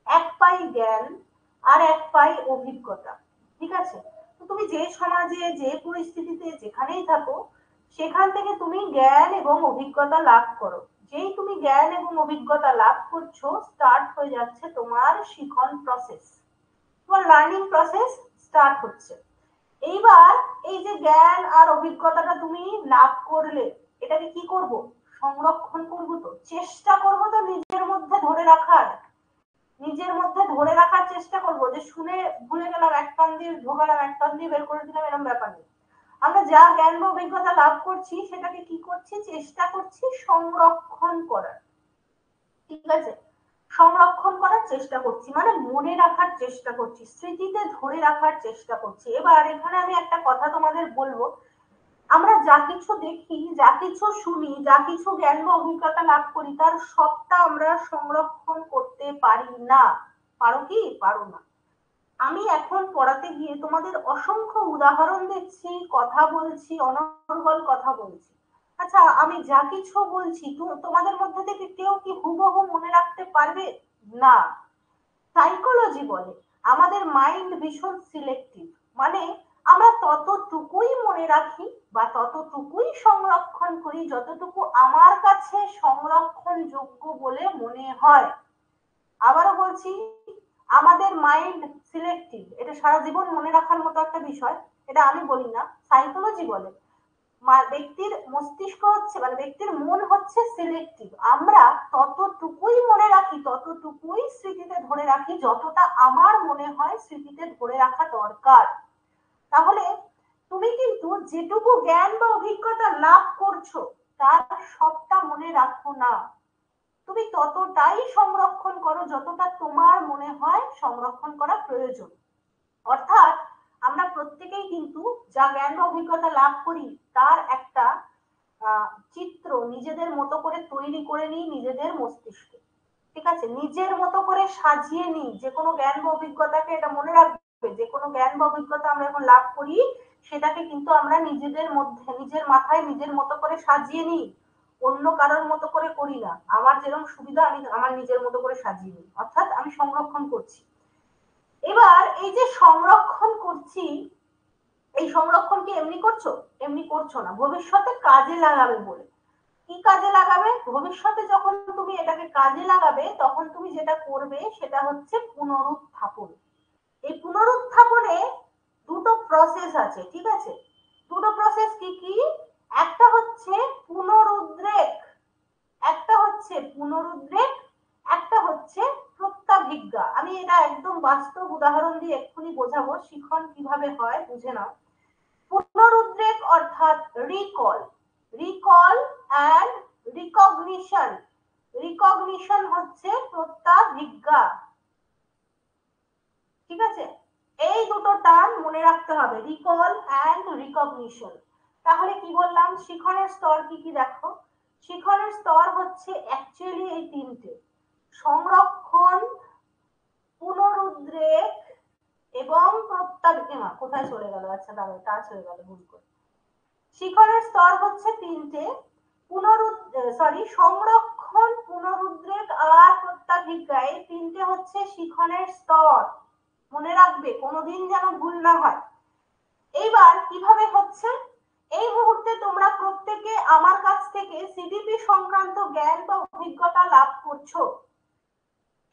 A: এক পাই জ্ঞান আর এক পাই অভিজ্ঞতা। ঠিক আছে, তো তুমি যে সমাজে যে পরিস্থিতিতে যেখানেই থাকো সেখান থেকে তুমি জ্ঞান এবং অভিজ্ঞতা লাভ করো। যেই তুমি জ্ঞান এবং অভিজ্ঞতা লাভ করছো, স্টার্ট হয়ে যাচ্ছে তোমার শিখন প্রসেস, তোমার লার্নিং প্রসেস স্টার্ট হচ্ছে। এইবার এই যে জ্ঞান আর অভিজ্ঞতাটা তুমি লাভ করলে, এটাকে কি করব? সংরক্ষণ করব, তো চেষ্টা করব তো নিজের মধ্যে ধরে রাখার, নিজের মধ্যে ধরে রাখার চেষ্টা করব, যে শুনে ভুলে গেলাম এক কান দিয়ে ঢোকালাম এক কান দিয়ে বের করে দিলাম, এরকম ব্যাপার নেই। আমরা যা জ্ঞান বা অভিজ্ঞতা লাভ করছি সেটাকে কি করছি? চেষ্টা করছি সংরক্ষণ করার। ঠিক আছে, সংরক্ষণ করার চেষ্টা করছি মানে মনে রাখার চেষ্টা করছি, স্মৃতিতে ধরে রাখার চেষ্টা করছি। এবার এখানে আমি একটা কথা তোমাদের বলবো, আমরা যা কিছু দেখি, যা কিছু শুনি, যা কিছু জ্ঞান বা অভিজ্ঞতা লাভ করি, তার সবটা আমরা সংরক্ষণ করতে পারি না। পারো কি? পারো না। আমি এখন পড়াতে গিয়ে তোমাদের অসংখ্য উদাহরণ দিচ্ছি, কথা বলছি, অনর্গল কথা বলছি। আচ্ছা, আমি যা কিছু বলছি তোমাদের মধ্যে থেকে কেউ কি হুবহু মনে রাখতে পারবে? না। সাইকোলজি বলে আমাদের মাইন্ড ভীষণ সিলেক্টিভ, মানে আমরা ততটুকুই মনে রাখি বা ততটুকুই সংরক্ষণ করি যতটুকু আমার কাছে সংরক্ষণযোগ্য বলে মনে হয়। আবারও বলছি, আমাদের মাইন্ড সিলেক্টিভ, এটা সারা জীবন মনে রাখার মতো একটা বিষয়, এটা আমি বলি না, সাইকোলজি বলে। ব্যক্তির মস্তিষ্ক হচ্ছে মানে ব্যক্তির মন হচ্ছে সিলেক্টিভ, আমরা ততটুকুই মনে রাখি, ততটুকুই স্মৃতিতে ধরে রাখি যতটা আমার মনে হয় স্মৃতিতে ধরে রাখা দরকার। তাহলে তুমি কিন্তু যেটুকু জ্ঞান বা অভিজ্ঞতা লাভ করছো তার সবটা মনে রাখো না, তুমি ততটাই সংরক্ষণ করো যতটা তোমার মনে হয় সংরক্ষণ করা প্রয়োজন। অর্থাৎ আমরা প্রত্যেকেই কিন্তু যা জ্ঞান বা অভিজ্ঞতা লাভ করি তার একটা চিত্র নিজেদের মতো করে তৈরি করে নিই নিজেদের মস্তিষ্কে। ঠিক আছে, নিজের মতো করে সাজিয়ে নিই। যে কোনো জ্ঞান বা অভিজ্ঞতাকে, এটা মনে রাখবে, যে কোনো জ্ঞান বা অভিজ্ঞতা আমরা এখন লাভ করি সেটাকে কিন্তু আমরা নিজেদের মধ্যে, নিজের মাথায় নিজের মতো করে সাজিয়ে নিই, অন্য কারোর মতো করে করি না। আমার যেরকম সুবিধা আমি আমার নিজের মতো করে সাজিয়ে নিই, অর্থাৎ আমি সংরক্ষণ করছি। এবার এই যে সংরক্ষণ করছি, এই সংরক্ষণ কি এমনি করছো? এমনি করছো না, ভবিষ্যতে কাজে লাগাবে বলে। কি কাজে লাগাবে? ভবিষ্যতে যখন তুমি এটাকে কাজে লাগাবে তখন তুমি যেটা করবে সেটা হচ্ছে পুনরুত্থাপন। এই পুনরুত্থাপনে দুটো প্রসেস আছে। ঠিক আছে, দুটো প্রসেস কি কি? একটা হচ্ছে পুনরুদ্রেক, একটা হচ্ছে পুনরুদ্রেক, একটা হচ্ছে প্রত্যাভিজ্ঞা। আমি এটা একদম বাস্তব উদাহরণ দিয়ে এক্ষুনি বোঝাবো শিখন কিভাবে হয়, বুঝে নাও। পুনরুদ্রেক অর্থাৎ recall, recall and recognition, recognition হচ্ছে প্রত্যাভিজ্ঞা, ঠিক আছে? এই দুটো টার্ম মনে রাখতে হবে, রিকল অ্যান্ড রিকগনিশন। তাহলে কি বললাম, শিখনের স্তর কি কি দেখো। শিখনের স্তর হচ্ছে অ্যাকচুয়ালি এই তিনটে: সংরক্ষণ, পুনরুদ্রেক এবং প্রত্যাভিজ্ঞা। কোথায় চলে গেল, আচ্ছা দাঁড়াও, টাচ হয়ে গেল ভুল করে। শিখনের স্তর হচ্ছে তিনটে, সংরক্ষণ, পুনরুদ্রেক আর প্রত্যাভিজ্ঞা, এই তিনটে হচ্ছে শিখনের স্তর। মনে রাখবে, কোনোদিন যেন ভুল না হয়। এইবার কিভাবে হচ্ছে, এই মুহূর্তে তোমরা প্রত্যেকে আমার কাছ থেকে সিডিপি সংক্রান্ত জ্ঞান বা অভিজ্ঞতা লাভ করছো।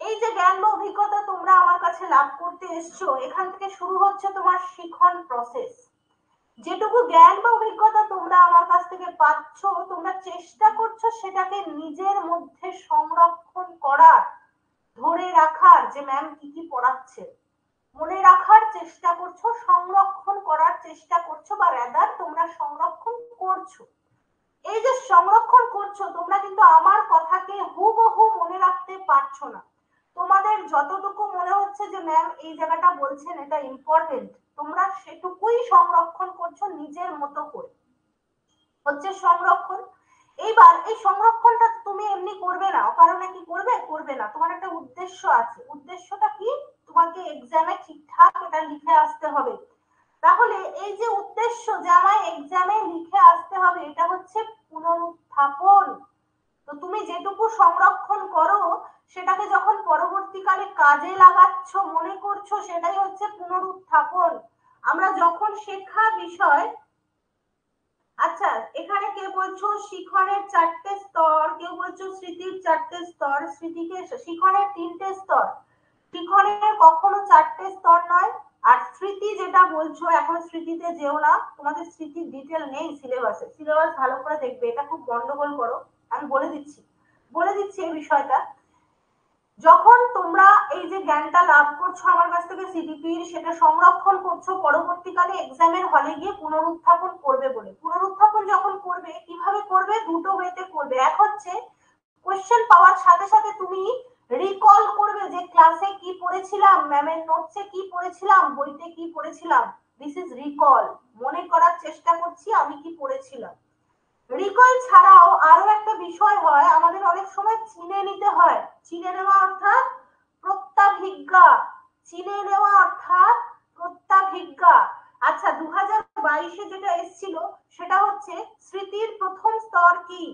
A: এই যে জ্ঞান বা অভিজ্ঞতা তোমরা আমার কাছে লাভ করতে এসছো, এখান থেকে শুরু হচ্ছে তোমার শিখন প্রসেস। যেটুকু জ্ঞান বা অভিজ্ঞতা তোমরা আমার কাছ থেকে পাচ্ছ, তোমরা চেষ্টা করছো সেটাকে নিজের মধ্যে সংরক্ষণ করার, ধরে রাখার, যে ম্যাম কি কি পড়াচ্ছে মনে রাখার চেষ্টা করছো, সংরক্ষণ করার চেষ্টা করছো, বা রাদার তোমরা সংরক্ষণ করছো। এই যে সংরক্ষণ করছো, তোমরা কিন্তু আমার কথাকে হুবহু মনে রাখতে পারছো না। তোমাদের যতটুকু মনে হচ্ছে যে ম্যাম এই জায়গাটা বলছেন এটা ইম্পর্টেন্ট, তোমরা সেটুকুই সংরক্ষণ করছো নিজের মতো করে, হচ্ছে সংরক্ষণ। এইবার এই সংরক্ষণটা তুমি এমনি করবে না, অকারণে কি করবে, করবে না। তোমার একটা উদ্দেশ্য আছে। উদ্দেশ্যটা কি, তোমাকে এক্সামে ঠিকঠাক এটা লিখে আসতে হবে। তাহলে এই যে উদ্দেশ্য, যে আমার এক্সামে লিখে আসতে হবে, এটা হচ্ছে পুনরুত্থাপন। তো তুমি যেটুকু সংরক্ষণ করো সেটাকে যখন পরবর্তীকালে কাজে লাগাচ্ছ, মনে করছো, সেটাই হচ্ছে পুনরুত্থাপন। আমরা যখন শেখা বিষয়, আচ্ছা এখানে কেউ বলছো শিখনের 4টে স্তর, কেউ বলছো স্মৃতির 4টে স্তর, স্মৃতিকে শিখনের 3টে স্তর, শিখনের কখনো 4টে স্তর নয়। আর স্মৃতি যেটা বলছো, এখন স্মৃতিতে যেও না, তোমাদের স্মৃতির ডিটেল নেই সিলেবাসে, সিলেবাস ভালো করে দেখবে, এটা খুব গন্ডগোল করো। আমি বলে দিচ্ছি এই বিষয়টা। যখন তোমরা এই যে জ্ঞানটা লাভ করছো আমার কাছ থেকে সিডিপির, সেটা সংরক্ষণ করছো, পরবর্তীকালে এক্সামের হলে গিয়ে পুনরুত্থাপন করবে বলে। পুনরুত্থাপন যখন করবে, কিভাবে করবে, দুটো ওয়েতে করবে। এক হচ্ছে কোশ্চেন পাওয়ার সাথে সাথে তুমি রিকল করবে যে ক্লাসে কি পড়েছিলাম, ম্যামের নোটসে কি পড়েছিলাম, বইতে কি পড়েছিলাম। দিস ইজ রিকল, মনে করার চেষ্টা করছি আমি কি পড়েছিলাম। রিকল ছাড়াও আরো একটা বিষয় হয়, আমাদের অনেক সময় চিনে নিতে হয়। চিনে নেওয়া অর্থাৎ প্রত্যাভিজ্ঞা, চিনে নেওয়া অর্থাৎ প্রত্যাভিজ্ঞা। আচ্ছা 2022-এ যেটা এসেছিল সেটা হচ্ছে স্মৃতির প্রথম স্তর কি।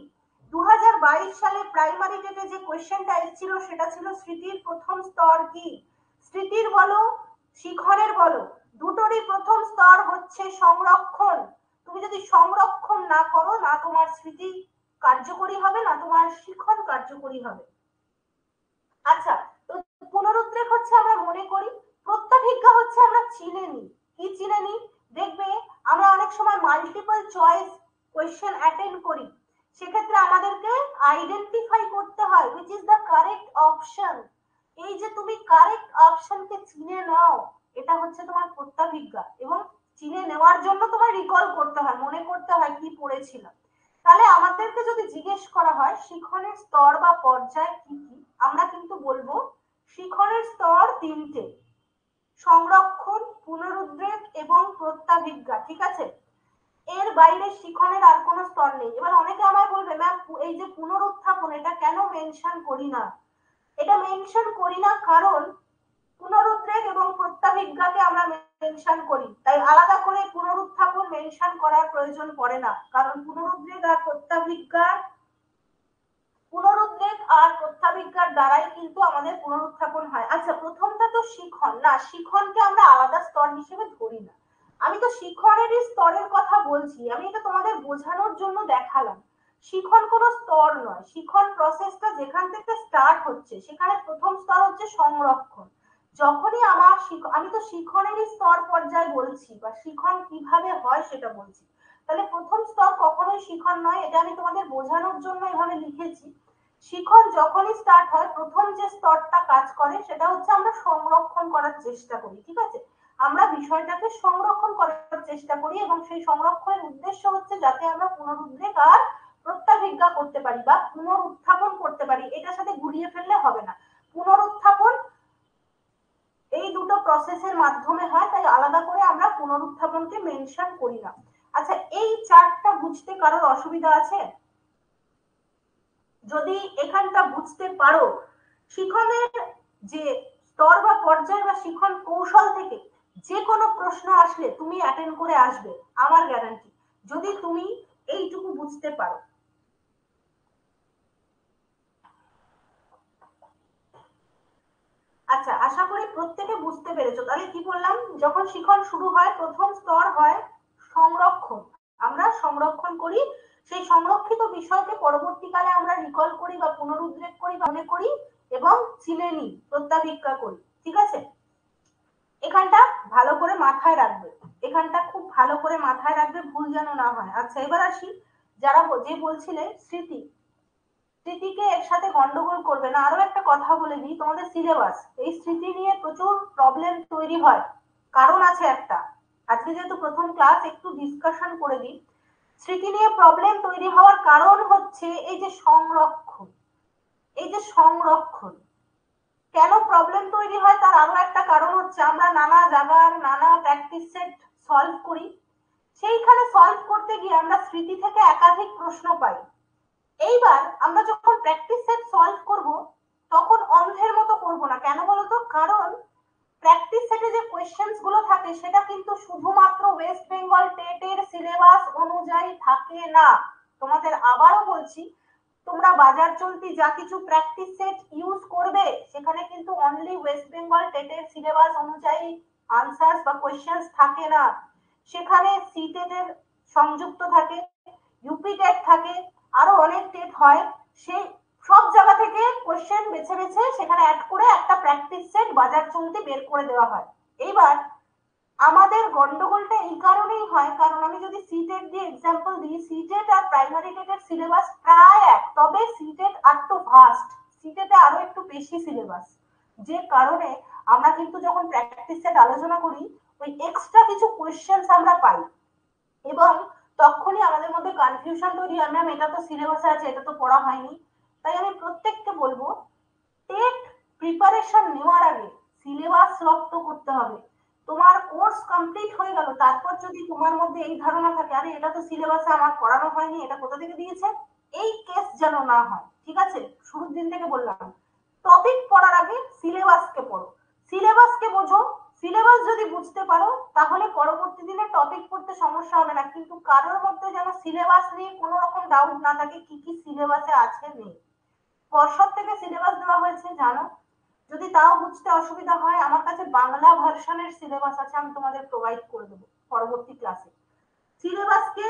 A: 2022 সালে প্রাইমারি টেটে যে কোয়েশ্চেনটা এসেছিল সেটা ছিল স্মৃতির প্রথম স্তর কি। স্মৃতির বলো, শিখনের বলো, দুটোরই প্রথম স্তর হচ্ছে সংরক্ষণ। তুমি যদি সংরক্ষণ না করো, না তোমার স্মৃতি কার্যকরী হবে, না তোমার শিখন কার্যকরী হবে। আচ্ছা, তো পুনরুদ্রেক হচ্ছে আমরা মনে করি, প্রত্যাভিজ্ঞা হচ্ছে আমরা চিনে নিই। কি চিনে নিই, দেখবে আমরা অনেক সময় মাল্টিপল চয়েস কোয়েশ্চেন অ্যাটেন্ড করি, সেক্ষেত্রে আমাদেরকে আইডেন্টিফাই করতে হয় which is the correct option। এই যে তুমি কারেক্ট অপশনকে চিনে নাও, এটা হচ্ছে তোমার প্রত্যাভিজ্ঞা। এবং চিনে নেওয়ার জন্য তোমার রিকল করতে হয়, মনে করতে হয় কি পড়েছিলাম। তাহলে আমাদেরকে যদি জিজ্ঞেস করা হয় শিখনের স্তর বা পর্যায় কি কি, আমরা কিন্তু বলবো শিখনের স্তর 3টে: সংরক্ষণ, পুনরুদ্রেক এবং প্রত্যাভিজ্ঞা, ঠিক আছে? এর বাইরে শিখনের আর কোনো স্তর নেই। এবার অনেকে আমায় বলবে ম্যাম এই যে পুনরুত্থাপন, এটা কেন মেনশন করি না। এটা মেনশন করি না কারণ পুনরুদ্রেক এবং প্রত্যাভিজ্ঞাকে আমরা মেনশন করি, তাই আলাদা করে পুনরুত্থাপন মেনশন করার প্রয়োজন পড়ে না। কারণ পুনরুদ্রেক আর প্রত্যাভিজ্ঞার দ্বারাই কিন্তু আমাদের পুনরুত্থাপন হয়। আচ্ছা প্রথমটা তো শিখন না, শিখনকে আমরা আলাদা স্তর হিসেবে ধরি না। আমি তো শিখনেরই স্তরের কথা বলছি, আমি এটা তোমাদের বোঝানোর জন্য দেখালাম। শিখন কোনো স্তর নয়, শিখন প্রসেসটা যেখান থেকে স্টার্ট হচ্ছে সেখানে প্রথম স্তর হচ্ছে সংরক্ষণ। যখনই আমি তো শিখনেরই স্তর পর্যায়ে বলছি, বা শিখন কিভাবে হয় সেটা বলছি। তাহলে প্রথম স্তর কখনোই শিখন নয়, এটা আমি তোমাদের বোঝানোর জন্য এভাবে লিখেছি। শিখন যখনই স্টার্ট হয়, প্রথম যে স্তরটা কাজ করে সেটা হচ্ছে আমরা সংরক্ষণ করার চেষ্টা করি, ঠিক আছে? আমরা বিষয়টাকে সংরক্ষণ করার চেষ্টা করি এবং সেই সংরক্ষণের উদ্দেশ্য হচ্ছে যাতে আমরা পুনরুদ্রেক আর প্রত্যাভিজ্ঞা করতে পারি বা পুনরুত্থাপন করতে পারি, এটার সাথে গুলিয়ে ফেললে হবে না। পুনরুত্থাপন এই দুটো প্রসেসের মাধ্যমে হয়, তাই আলাদা করে আমরা পুনরুত্থাপনকে মেনশন করি না। আচ্ছা, এই চার্টটা বুঝতে কারোর অসুবিধা আছে? যদি এখানটা বুঝতে পারো, শিখনের যে স্তর বা পর্যায় বা শিখন কৌশল থেকে যে কোনো প্রশ্ন আসলে তুমি অ্যাটেন্ড করে আসবে, আমার গ্যারান্টি, যদি তুমি এইটুকু বুঝতে পারো। আচ্ছা, আশা করি প্রত্যেকে বুঝতে পেরেছো। তাহলে কি বললাম, যখন শিখন শুরু হয় প্রথম স্তর হয় সংরক্ষণ। আমরা সংরক্ষণ করি, সেই সংরক্ষিত বিষয়কে পরবর্তীকালে আমরা রিকল করি বা পুনরুদ্রেক করি বা মনে করি এবং চিনে নিই, প্রত্যাভিজ্ঞা করি। ঠিক আছে, এখানটা ভালো করে মাথায় রাখবে, এখানটা খুব ভালো করে মাথায় রাখবে, ভুল যেন না হয়। আচ্ছা, এবার আসি যারা যে বলছিলে স্মৃতি, স্মৃতিকে এর সাথে গন্ডগোল করবে না। আরো একটা কথা বলে দিই, তোমাদের সিলেবাস এই স্মৃতি নিয়ে প্রচুর প্রবলেম তৈরি হয়, কারণ আছে একটা। আজকে যেহেতু প্রথম ক্লাস, একটু ডিসকাশন করে দিই। স্মৃতি নিয়ে প্রবলেম তৈরি হওয়ার কারণ হচ্ছে এই যে সংরক্ষণ, এই যে সংরক্ষণ কেন প্রবলেম তৈরি হয় তার আরো একটা কারণ হচ্ছে আমরা নানা জায়গার নানা প্র্যাকটিস সেট সলভ করি, সেইখানে সলভ করতে গিয়ে আমরা স্মৃতি থেকে একাধিক প্রশ্ন পাই। এইবার আমরা যখন প্র্যাকটিস সেট সলভ করব তখন অন্ধের মতো করব না। কেন বলতো? কারণ প্র্যাকটিস সেটে যে কোয়েশ্চেন্স গুলো থাকে সেটা কিন্তু শুধুমাত্র ওয়েস্ট বেঙ্গল টেটের সিলেবাস অনুযায়ী থাকে না। তোমাদের আবারও বলছি, তোমরা বাজার চলতি যা কিছু প্র্যাকটিস সেট ইউজ করবে সেখানে কিন্তু অনলি ওয়েস্ট বেঙ্গল টেটের সিলেবাস অনুযায়ী আনসার্স বা কোয়েশ্চেন্স থাকে না। সেখানে সি টেটের সংযুক্ত থাকে, ইউপি টেট থাকে, আরো অনেক টেট হয়, সেই সব জায়গা থেকে কোয়েশ্চেন বেছে বেছে সেখানে অ্যাড করে একটা প্র্যাকটিস সেট বাজার চলতি বের করে দেওয়া হয়। এইবার আমাদের গন্ডগোলটা এই কারণেই হয়, কারণ আমি যদি সিটেট দিয়ে এক্সাম্পল দিই, সিটেট আর প্রাইমারি টেটের সিলেবাস প্রায় এক, তবে সিটেট আর তো ভাস্ট, সিটেটে আরো একটু বেশি সিলেবাস, যে কারণে আমরা কিন্তু যখন প্র্যাকটিস সেট আলোচনা করি ওই এক্সট্রা কিছু কোয়েশ্চেন্স আমরা পাই এবং তখনই আমাদের মধ্যে কনফিউশন তৈরি হয়, ম্যাম এটা তো সিলেবাসে আছে, এটা তো পড়া হয়নি। তাই আমি প্রত্যেককে বলবো, টেট প্রিপারেশন নেওয়ার আগে সিলেবাস রপ্ত করতে হবে। তোমার কোর্স কমপ্লিট হয়ে গেল, তারপর যদি তোমার মধ্যে এই ধারণা থাকে আরে এটা তো সিলেবাসে আমার পড়ানো হয়নি, এটা কোথা থেকে দিয়েছে, এই কেস যেন না হয়। ঠিক আছে, শুরুর দিন থেকে বললাম, টপিক পড়ার আগে সিলেবাসকে পড়ো, সিলেবাসকে বোঝো। সিলেবাস যদি বুঝতে পারো তাহলে পরবর্তী দিনে টপিক পড়তে সমস্যা হবে না। কিন্তু কারোর মধ্যে যেন সিলেবাস নিয়ে কোনো রকম ডাউট না থাকে, কি কি সিলেবাসে আছে নেই। পর্ষদ থেকে সিলেবাস দেওয়া হয়েছে জানো, যদি তাও বুঝতে অসুবিধা হয় আমার কাছে বাংলা ভার্সনের সিলেবাস আছে, আমি তোমাদের প্রোভাইড করে দেবো পরবর্তী ক্লাসে। সিলেবাসকে,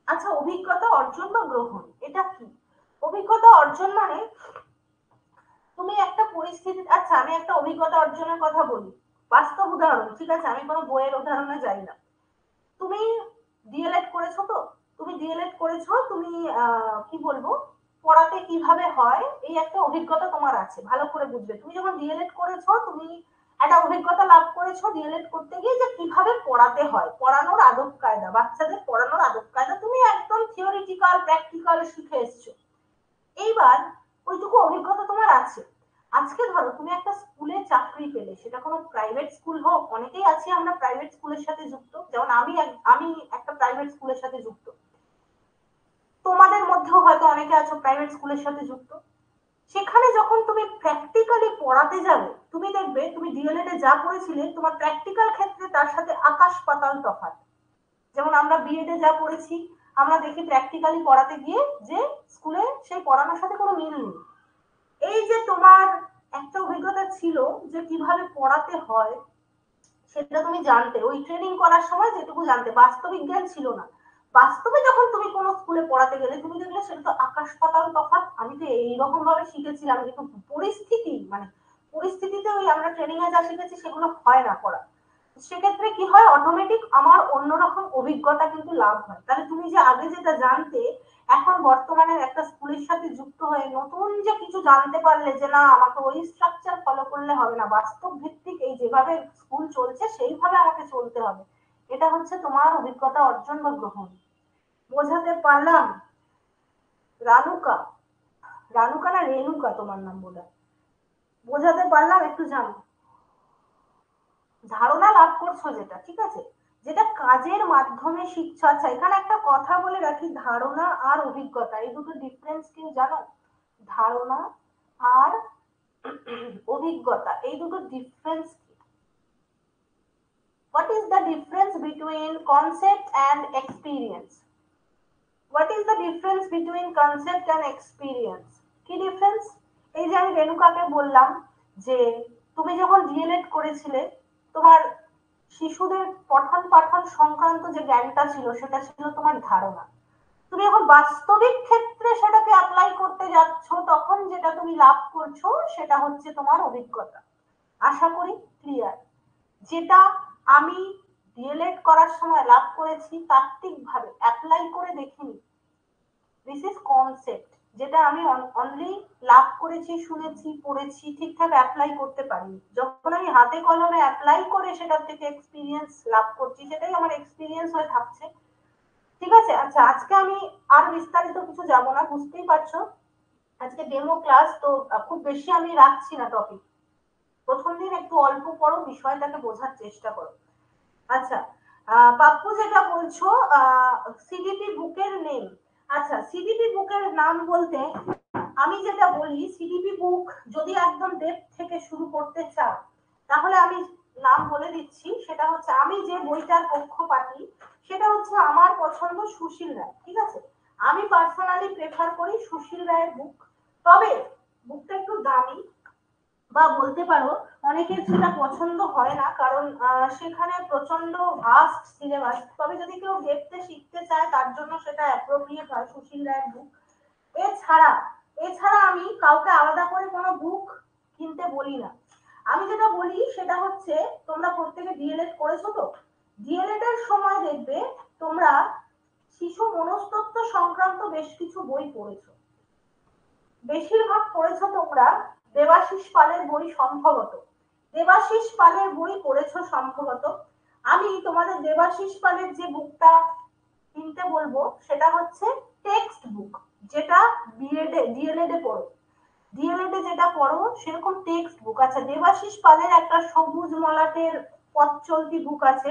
A: আচ্ছা অভিজ্ঞতা অর্জন বা গ্রহণ এটা কি? অভিজ্ঞতা অর্জন মানে তুমি একটা পরিস্থিতি, আচ্ছা আমি একটা অভিজ্ঞতা অর্জনের কথা বলি, বাস্তব উদাহরণ। ঠিক আছে, আমি কোনো বইয়ের উদাহরণে যাই না। তুমি ডিএলএড করেছো, তো তুমি ডিএলএড করেছো, তুমি কি বলবো, পড়াতে কিভাবে হয় এই একটা অভিজ্ঞতা তোমার আছে, ভালো করে বুঝবে। তুমি যখন ডিএলএড করেছো তুমি একটা অভিজ্ঞতা লাভ করেছো ডিএলএড করতে গিয়ে, যে কিভাবে পড়াতে হয়, পড়ানোর আদব কায়দা, বাচ্চাদের পড়ানোর আদব কায়দা তুমি একদম থিওরিটিক্যাল প্র্যাকটিক্যাল শিখে এসছো। এইবার ওইটুকু অভিজ্ঞতা তোমার আছে। আজকে ধরো তুমি একটা স্কুলে চাকরি পেলে, সেটা কোনো প্রাইভেট স্কুল হোক, অনেকেই আছি আমরা প্রাইভেট স্কুলের সাথে যুক্ত, যেমন আমি একটা প্রাইভেট স্কুলের সাথে যুক্ত, তোমাদের মধ্যেও হয়তো অনেকে আছো প্রাইভেট স্কুলের সাথে যুক্ত। সেখানে যখন তুমি প্র্যাকটিক্যালি পড়াতে যাবে, তুমি দেখবে তুমি ডিএলএড এ যা পড়েছিলে তোমার প্র্যাকটিক্যাল ক্ষেত্রে তার সাথে আকাশ পাতাল তফাৎ। যেমন আমরা বিএড এ যা পড়েছি আমরা দেখি প্র্যাকটিক্যালি পড়াতে গিয়ে যে স্কুলে সেই পড়ানোর সাথে কোনো মিল নেই। এই যে তোমার একটা অভিজ্ঞতা ছিল যে কিভাবে পড়াতে হয় সেটা তুমি জানতে, ওই ট্রেনিং করার সময় যেটুকু জানতে, বাস্তবিক জ্ঞান ছিল না। বাস্তবে যখন তুমি কোনো স্কুলে পড়াতে গেলে তুমি দেখলে সেটা তো আকাশ পাতাল তফাৎ। আমি তো এইরকম ভাবে শিখেছিলাম, কিন্তু পরিস্থিতি মানে পরিস্থিতিতে ওই আমরা ট্রেনিং এ যা শিখেছি সেগুলো হয় না পড়া। সেক্ষেত্রে কি হয়, অটোমেটিক আমার অন্যরকম অভিজ্ঞতা কিন্তু লাভ হয়। তাহলে তুমি যে আগে যেটা জানতে, এখন বর্তমানে একটা স্কুলের সাথে যুক্ত হয়ে নতুন যে কিছু জানতে পারলে, যে না আমাকে ওই স্ট্রাকচার ফলো করলে হবে না, বাস্তব ভিত্তিক এই যেভাবে স্কুল চলছে সেইভাবে আমাকে চলতে হবে, এটা হচ্ছে তোমার অভিজ্ঞতা অর্জন বা গ্রহণ। বোঝাতে পারলাম? রানুকা, রানুকা না রেনুকা তোমার নাম বোধ? বোঝাতে পারলাম একটু জানো? ধারণা লাভ করছো যেটা, ঠিক আছে, যেটা কাজের মাধ্যমে শিখছো। আচ্ছা, এখানে একটা কথা বলে রাখি, ধারণা আর অভিজ্ঞতা এই দুটো ডিফারেন্স কি জানো? ধারণা আর অভিজ্ঞতা এই দুটো ডিফারেন্স কি? What is the difference between concept and experience? What is the difference between concept and experience? কি ডিফারেন্স? এই যে আমি রেণুকাকে বললাম যে তুমি যখন ডিএলএড করেছিলে, তোমার শিশুদের পঠন পাঠন সংক্রান্ত যে জ্ঞানটা ছিল সেটা ছিল তোমার ধারণা। তুমি যখন বাস্তবিক ক্ষেত্রে সেটাকে অ্যাপ্লাই করতে যাচ্ছ, তখন যেটা তুমি লাভ করছো সেটা হচ্ছে তোমার অভিজ্ঞতা। আশা করি ক্লিয়ার। যেটা আমি ডিএলএড করার সময় লাভ করেছি তাত্ত্বিকভাবে অ্যাপ্লাই করে দেখিনি, দিস ইজ কনসেপ্ট। যেটা আমি অনলি লাভ করেছি, শুনেছি, পড়েছি, ঠিকঠাক অ্যাপ্লাই করতে পারিনি। যখন আমি হাতে কলমে অ্যাপ্লাই করে সেটার থেকে এক্সপিরিয়েন্স লাভ করছি, সেটাই আমার এক্সপিরিয়েন্স হয়ে থাকছে। ঠিক আছে? আচ্ছা, আজকে আমি আর বিস্তারিত কিছু যাব না, বুঝতেই পারছো আজকে ডেমো ক্লাস তো, খুব বেশি আমি রাখছি না টপিক। প্রথম দিন একটু অল্প পড়ো, বিষয়টাকে বোঝার চেষ্টা করো। আচ্ছা, পাপ্পু যেটা বলছো সিডিপি বুকের নেম। আচ্ছা, সিডিপি বুকের নাম বলতে আমি যেটা বলি, সিডিপি বুক যদি একদম ডেপথ থেকে শুরু করতে চাও তাহলে আমি নাম বলে দিচ্ছি। সেটা হচ্ছে, আমি যে বইটার পক্ষপাতী সেটা হচ্ছে আমার পছন্দ সুশীল রায়। ঠিক আছে, আমি পার্সোনালি প্রেফার করি সুশীল রায়ের বুক। তবে বুকটা একটু দামি, বা বলতে পারো অনেকের সেটা পছন্দ হয় না, কারণ সেখানে প্রচন্ড ভাস্ট সিলেবাস। তবে যদি কেউ দেখতে শিখতে চায় তার জন্য সেটা অ্যাপ্রোপ্রিয়েট হয় সুশীল রায়ের বুক। এছাড়া এছাড়া আমি কাউকে আলাদা করে কোনো বুক কিনতে বলি না। আমি যেটা বলি সেটা হচ্ছে, তোমরা প্রত্যেকে ডিএলএড করেছো তো, ডিএলএড এর সময় দেখবে তোমরা শিশু মনস্তত্ত্ব সংক্রান্ত বেশ কিছু বই পড়েছো। বেশিরভাগ পড়েছো তোমরা দেবাশিস পালের বই সম্ভবত। দেবাশিস পালের বই পড়েছো সম্ভবত। আমি তোমাদের দেবাশিস পালের যে বুকটা কিনতে বলবো সেটা হচ্ছে টেক্সট বুক, যেটা বিএডে ডিএলএড এ পড়ো। ডিএলএড এ যেটা পড়ো সেরকম টেক্সট বুক। আচ্ছা, দেবাশিস পালের একটা সবুজ মলাটের পথ চলতি বুক আছে।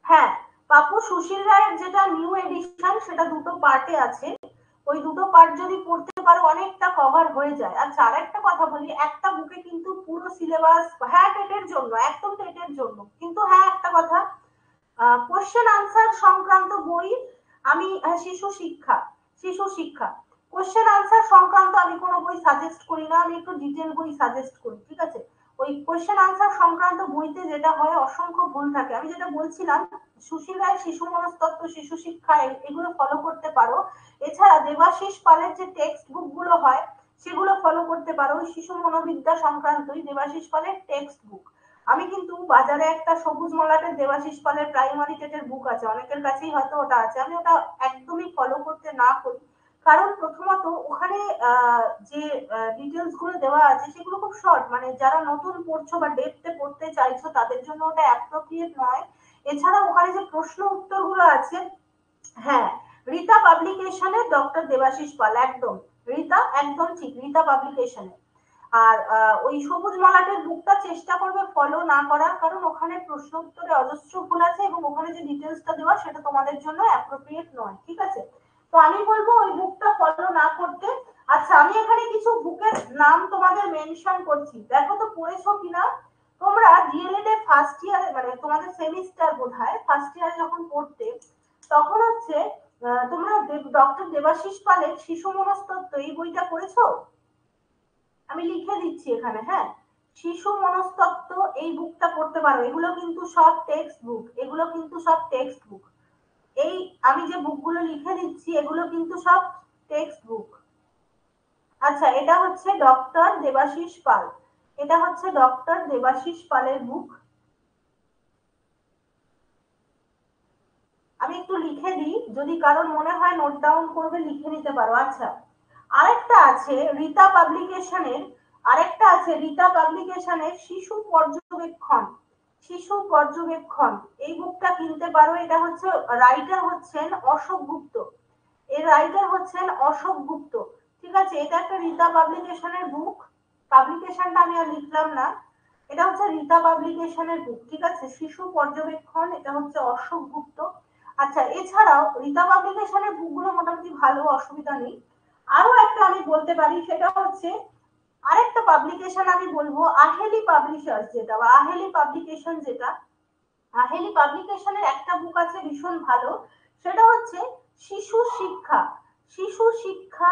A: হ্যাঁ, পাপু সুশীল রায়ের যেটা নিউ এডিশন সেটা দুটো পার্টে আছে। ওই দুটো পার্ট যদি পড়তে পারো অনেকটা কভার হয়ে যায়। আচ্ছা, আরেকটা কথা বলি, একটা বুকে কিন্তু পুরো সিলেবাস, হ্যাঁ টেটের জন্য, একদম টেটের জন্য, কিন্তু হ্যাঁ একটা কথা, কোশ্চেন আনসার সংক্রান্ত বই আমি, শিশু শিক্ষা কোশ্চেন আনসার সংক্রান্ত আমি কোনো বই সাজেস্ট করি না, আমি একটু ডিটেল বই সাজেস্ট করি। ঠিক আছে, ওই কোশ্চেন আনসার সংক্রান্ত বইতে যেটা হয় অসংখ্য ভুল থাকে। আমি যেটা বলছিলাম, সুশীল রায় শিশু মনস্তত্ত্ব, শিশু শিক্ষা এগুলো ফলো করতে পারো। এছাড়া দেবাশিস পালের যে টেক্সট বুক গুলো হয় সেগুলো ফলো করতে পারো। শিশু মনোবিদ্যা সংক্রান্তই দেবাশিস পালের টেক্সট বুক। আমি কিন্তু বাজারে একটা সবুজ মলাটের দেবাশিস পালের প্রাইমারি টেটের বুক আছে, অনেকের কাছেই হয়তো ওটা আছে, আমি ওটা একদমই ফলো করতে না করি। কারণ প্রথমত ওখানে যে ডিটেলস গুলো দেওয়া আছে সেগুলো খুব শর্ট, মানে যারা নতুন পড়ছো বা ডেপথে পড়তে চাইছো তাদের জন্য ওটা অ্যাপ্রোপ্রিয়েট নয়। এছাড়া ওখানে যে প্রশ্ন উত্তর গুলো আছে, হ্যাঁ, রীতা পাবলিকেশনের ডক্টর দেবাশিস পাল, একদম রীতা, একদম ঠিক, রীতা পাবলিকেশনে। আর ওই সবুজ মলাটের বুকটা চেষ্টা করবে ফলো না করার, কারণ ওখানে প্রশ্ন উত্তরে অজস্র ভুল আছে এবং ওখানে যে ডিটেলসটা দেওয়া সেটা তোমাদের জন্য অ্যাপ্রোপ্রিয়েট নয়। ঠিক আছে, তো আমি বলবো ওই বুকটা ফলো না করতে। আচ্ছা, আমি এখানে কিছু বুকের নাম তোমাদের মেনশন করছি, দেখো তো পড়েছো কিনা। তোমরা ডিএলএড এর ফার্স্ট ইয়ারে, মানে তোমাদের সেমিস্টার বোধহয় ফার্স্ট ইয়ারে যখন পড়তে, তখন হচ্ছে তোমরা ডক্টর দেবাশিস পালের শিশু মনস্তত্ত্ব এই বইটা পড়েছো? আমি লিখে দিচ্ছি এখানে, হ্যাঁ, শিশু মনস্তত্ত্ব এই বুকটা পড়তে পারো। এগুলো কিন্তু সব টেক্সট বুক, এগুলো কিন্তু সব টেক্সট বুক। এই আমি যে বুকগুলো লিখে দিচ্ছি এগুলো কিন্তু সব টেক্সট বুক। আচ্ছা, এটা হচ্ছে ডক্টর দেবাশিস পাল, এটা হচ্ছে ডক্টর দেবাশিস পালের বুক। আমি একটু লিখে দিই, যদি কারোর মনে হয় নোট ডাউন করবে লিখে নিতে পারো। আচ্ছা, আরেকটা আছে রীতা পাবলিকেশনের, আরেকটা আছে রীতা পাবলিকেশনের শিশু পর্যবেক্ষণ। শিশু পর্যবেক্ষণ, এই বুকটা কিনতে পারো। এটা হচ্ছে, রাইটার হচ্ছেন অশোক গুপ্ত, এর রাইটার হচ্ছেন অশোক গুপ্ত। ঠিক আছে, এটা একটা রীতা পাবলিকেশনের বুক। পাবলিকেশনটা আমি আর লিখলাম না, এটা হচ্ছে রীতা পাবলিকেশনের বুক। ঠিক আছে, শিশু পর্যবেক্ষণ, এটা হচ্ছে অশোক গুপ্ত। আচ্ছা, এছাড়াও রীতা পাবলিকেশনের বুকগুলো মোটামুটি ভালো, অসুবিধা নেই। আরো একটা আমি বলতে পারি, সেটা হচ্ছে আরেকটা পাবলিকেশন আমি বলবো, আহেলি পাবলিশার্স যেটা, বা আহেলি পাবলিকেশন যেটা, আহেলি পাবলিকেশনের একটা বুক আছে ভীষণ ভালো, সেটা হচ্ছে শিশু শিক্ষা। শিশু শিক্ষা,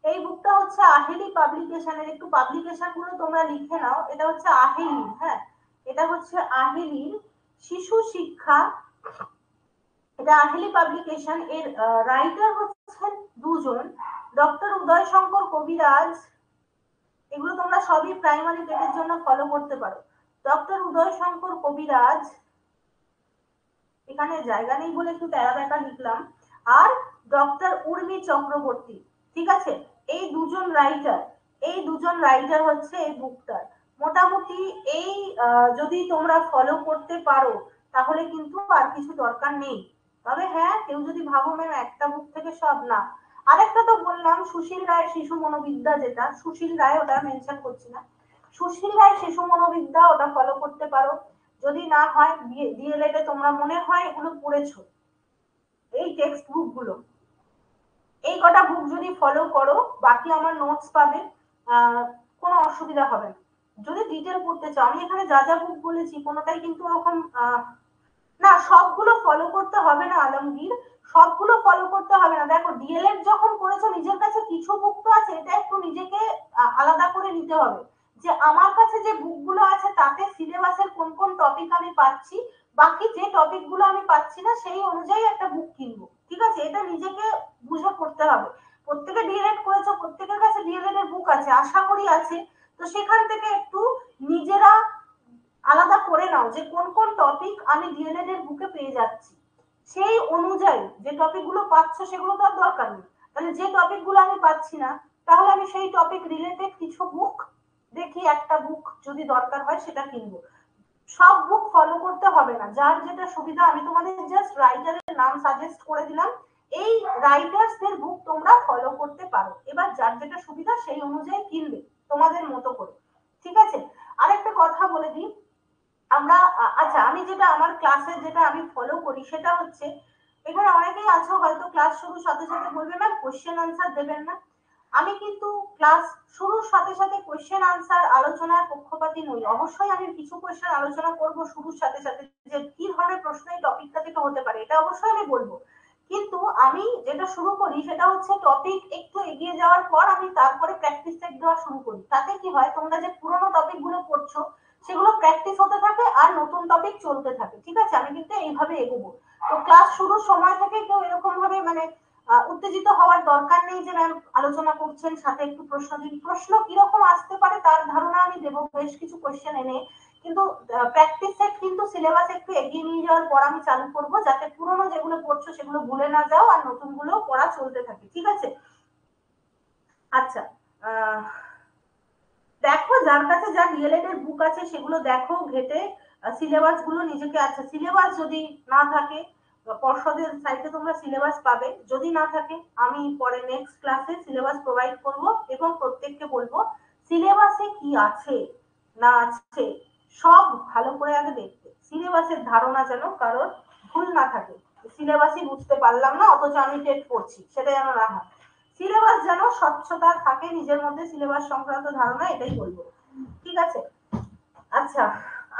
A: এই বুকটা হচ্ছে আহেলি পাবলিকেশনের। একটু পাবলিকেশন গুলো তোমরা লিখে নাও, এটা হচ্ছে আহেলি, হ্যাঁ, এটা হচ্ছে আহেলির শিশু শিক্ষা, এটা আহেলি পাবলিকেশন। এর রাইটার হচ্ছেন দুজন, ডক্টর উদয় শঙ্কর কবিরাজ। এগুলো তোমরা সবই প্রাইমারি টেটের জন্য ফলো করতে পারো। ডক্টর উদয় শঙ্কর কবিরাজ, এখানে জায়গা নেই বলে একটু তেরা বেকা লিখলাম, আর ডক্টর উর্মি চক্রবর্তী। ঠিক আছে, এই দুজন রাইটার, এই দুজন রাইটার হচ্ছে এই বুকটার। মোটামুটি এই যদি তোমরা ফলো করতে পারো তাহলে কিন্তু আর কিছু দরকার নেই। তবে হ্যাঁ, কেউ যদি ভাবো ম্যাম একটা বুক থেকে সব, না। আরেকটা তো বললাম সুশীল রায় শিশু মনোবিদ্যা, যেটা সুশীল রায়, ওটা মেনশন করছি না, সুশীল রায় শিশু মনোবিদ্যা, ওটা ফলো করতে পারো। যদি না হয় ডিএলএড এ তোমরা মনে হয় এগুলো পড়েছো, এই টেক্সট বুক গুলো, এই কটা বুক যদি ফলো করো, বাকি আমার নোটস পাবে, কোনো অসুবিধা হবে না। যদি ডিটেল পড়তে চাও, আমি এখানে যা যা বুক বলেছি কোনোটাই কিন্তু ওরকম না, সবগুলো ফলো করতে হবে না আলমগীর, সবগুলো ফলো করতে হবে না। দেখো, ডিএলএড যখন করেছো নিজের কাছে কিছু বুক তো আছে, এটা একটু নিজেকে আলাদা করে নিতে হবে, যে আমার কাছে যে বুকগুলো আছে তাতে সিলেবাসের কোন কোন টপিক আমি পাচ্ছি, বাকি যে টপিক গুলো আমি পাচ্ছি না সেই অনুযায়ী একটা বুক কিনবো। ঠিক আছে, এটা নিজেকে বুঝে করতে হবে। প্রত্যেকে ডিএলএড করেছো, প্রত্যেকের কাছে ডিএলএড এর বুক আছে, আশা করি আছে। তো সেখান থেকে একটু নিজেরা আলাদা করে নাও যে কোন কোন টপিক আমি ডিএলএড এর বুকে পেয়ে যাচ্ছি, সেই অনুযায়ী যে টপিক গুলো পাচ্ছ সেগুলো তো আর দরকার নেই। তাহলে যে টপিক গুলো আমি পাচ্ছি না, তাহলে আমি সেই টপিক রিলেটেড কিছু বুক দেখি, একটা বুক যদি দরকার হয় সেটা কিনবো। সব বুক ফলো করতে হবে না, যার যেটা সুবিধা। আমি তোমাদের জাস্ট রাইটারের নাম সাজেস্ট করে দিলাম, এই রাইটার্সদের বুক তোমরা ফলো করতে পারো। এবার যার যেটা সুবিধা সেই অনুযায়ী কিনবে তোমাদের মতো করে। ঠিক আছে, আরেকটা কথা বলে দিই, আমরা আচ্ছা, আমি যেটা আমার ক্লাসে যেটা আমি ফলো করি সেটা হচ্ছে, এখানে অনেকেই আছো হয়তো ক্লাস শুরুর সাথে সাথে বলবে ম্যাম কোশ্চেন আনসার দেবেন না। আমি কিন্তু ক্লাস শুরুর সাথে সাথে কোশ্চেন আনসার আলোচনার পক্ষপাতী নই। অবশ্যই আমি কিছু কোশ্চেন আলোচনা করব শুরুর সাথে সাথে, যে কি ধরনের প্রশ্ন এই টপিকটা থেকে হতে পারে, এটা অবশ্যই আমি বলবো। কিন্তু আমি যেটা শুরু করি সেটা হচ্ছে টপিক একটু এগিয়ে যাওয়ার পর আমি তারপরে প্র্যাকটিস সেট দেওয়া শুরু করি। তাতে কি হয়, তোমরা যে পুরোনো টপিক গুলো পড়ছো সেগুলো প্র্যাকটিস হতে থাকে আর নতুন টপিক চলতে থাকে। ঠিক আছে, আমি কিন্তু এইভাবে এগোবো। তো ক্লাস শুরুর সময় থেকে কেউ এরকম ভাবে মানে উত্তেজিত হওয়ার দরকার নেই যে ম্যাম আলোচনা করছেন সাথে একটু প্রশ্ন দিন। প্রশ্ন কিরকম আসতে পারে তার ধারণা আমি দেবো বেশ কিছু কোয়েশ্চেন এনে, কিন্তু প্র্যাকটিস সেট কিন্তু সিলেবাস একটু এগিয়ে নিয়ে যাওয়ার পর আমি চালু করবো, যাতে পুরোনো যেগুলো পড়ছো সেগুলো ভুলে না যাও আর নতুন গুলো পড়া চলতে থাকে। ঠিক আছে, আচ্ছা, আহ দেখো যার কাছে যা ডিএলএড এর বুক আছে সেগুলো দেখো ঘেটে, সিলেবাস গুলো নিজেকে, আচ্ছা সিলেবাস যদি না থাকে পর্ষদের সাইটে তোমরা সিলেবাস পাবে, যদি না থাকে আমি পরে নেক্সট ক্লাসে সিলেবাস প্রোভাইড করব এবং প্রত্যেককে বলবো সিলেবাসে কি আছে না আছে সব ভালো করে আগে দেখতে, সিলেবাসের ধারণা যেন কারোর ভুল না থাকে। সিলেবাসই বুঝতে পারলাম না অথচ আমি টেট পড়ছি, সেটা যেন না হয়। সিলেবাস যেন স্বচ্ছতা থাকে নিজের মধ্যে, সিলেবাস সংক্রান্ত ধারণা, এটাই বলবো। ঠিক আছে, আচ্ছা,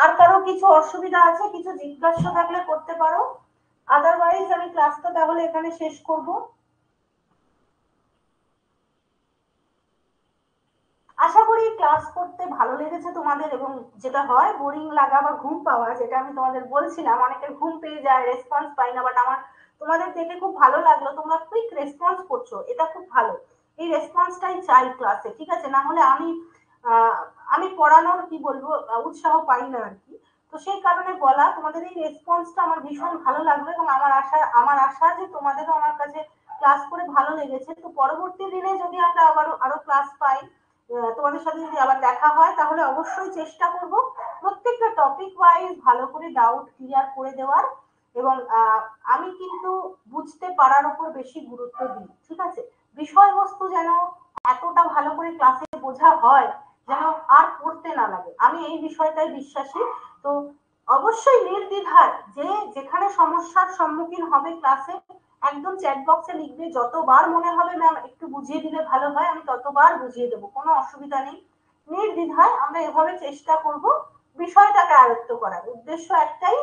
A: আর কারো কিছু অসুবিধা আছে, কিছু জিজ্ঞাসা থাকলে করতে পারো, আদারওয়াইজ আমি ক্লাসটা তাহলে এখানে শেষ করব। আশা করি ক্লাস করতে ভালো লেগেছে তোমাদের, এবং যেটা হয় বোরিং লাগা বা ঘুম পাওয়া, যেটা আমি তোমাদের বলছিলাম অনেকের ঘুম পেয়ে যায়, রেসপন্স পাই না, বাট আমার তোমাদের দেখে খুব ভালো লাগলো, তোমরা কুইক রেসপন্স করছো, এটা খুব ভালো। এই রেসপন্সটাই চাই ক্লাসে। ঠিক আছে, না হলে আমি আহ, আমি পড়ানোর কি বলবো উৎসাহ পাই না আর কি। তো সেই কারণে বলা, তোমাদের এই রেসপন্সটা আমার ভীষণ ভালো লাগলো, এবং আমার আশা যে তোমাদেরও আমার কাছে ক্লাস করে ভালো লেগেছে। তো পরবর্তী দিনে যদি আমরা আবারও আরো ক্লাস পাই, তোমাদের সাথে যদি আবার দেখা হয় তাহলে অবশ্যই চেষ্টা করব প্রত্যেকটা টপিক ওয়াইজ ভালো করে ডাউট ক্লিয়ার করে দেওয়ার, এবং আমি কিন্তু বুঝতে পারার উপর বেশি গুরুত্ব দিই। ঠিক আছে, বিষয়বস্তু যেন এতটা ভালো করে ক্লাসে বোঝা হয় যেন আর পড়তে না লাগে, আমি এই বিষয়টাই বিশ্বাসী। তো অবশ্যই নির্দ্বিধায় যে যেখানে সমস্যার সম্মুখীন হবে ক্লাসে একদম চ্যাট বক্সে লিখবে, যতবার মনে হবে ম্যাম একটু বুঝিয়ে দিলে ভালো হয় আমি ততবার বুঝিয়ে দেবো, কোনো অসুবিধা নেই। নির্দ্বিধায় আমরা এভাবে চেষ্টা করব বিষয়টাকে আয়ত্ত করার, উদ্দেশ্য একটাই,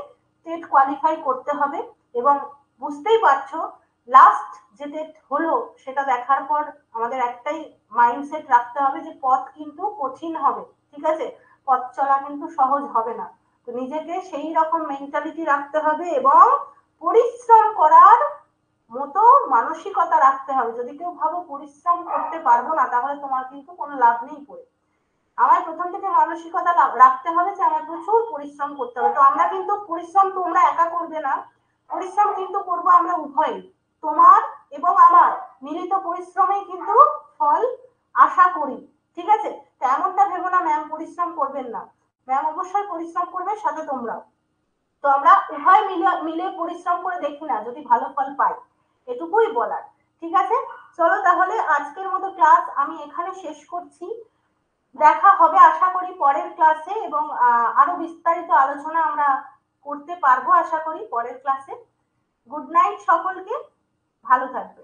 A: টেট কোয়ালিফাই করতে হবে। এবং বুঝতেই পারছো লাস্ট যে টেট হলো সেটা দেখার পর আমাদের একটাই মাইন্ডসেট রাখতে হবে যে পথ কিন্তু কঠিন হবে। ঠিক আছে, পথ চলা কিন্তু সহজ হবে না। তো নিজেকে সেই রকম মেন্টালিটি রাখতে হবে এবং পরিশ্রম করার মতো মানসিকতা রাখতে হবে। যদি কেউ ভাবো পরিশ্রম করতে পারবো না তাহলে তোমার কিন্তু কোনো লাভ নেই পড়ে। আমার প্রথম থেকে মানসিকতা রাখতে হবে যে আমার প্রচুর পরিশ্রম করতে হবে। তো আমরা কিন্তু পরিশ্রম তোমরা একা করবে না, পরিশ্রম কিন্তু করবো আমরা উভয়ই, তোমার এবং আমার মিলিত পরিশ্রমেই কিন্তু ফল আশা করি। ঠিক আছে, তো এমনটা ভেবো না ম্যাম পরিশ্রম করবেন না, ম্যাম অবশ্যই পরিশ্রম করবে, সাথে তোমরাও। তো আমরা উভয় মিলে মিলে পরিশ্রম করে দেখি না যদি ভালো ফল পাই, এটুকুই বলার। ঠিক আছে, চলো তাহলে আজকের মতো ক্লাস আমি এখানে শেষ করছি। দেখা হবে আশা করি পরের ক্লাসে, এবং আরো বিস্তারিত আলোচনা আমরা করতে পারবো আশা করি পরের ক্লাসে। গুড নাইট সকলকে, ভালো থাকবে।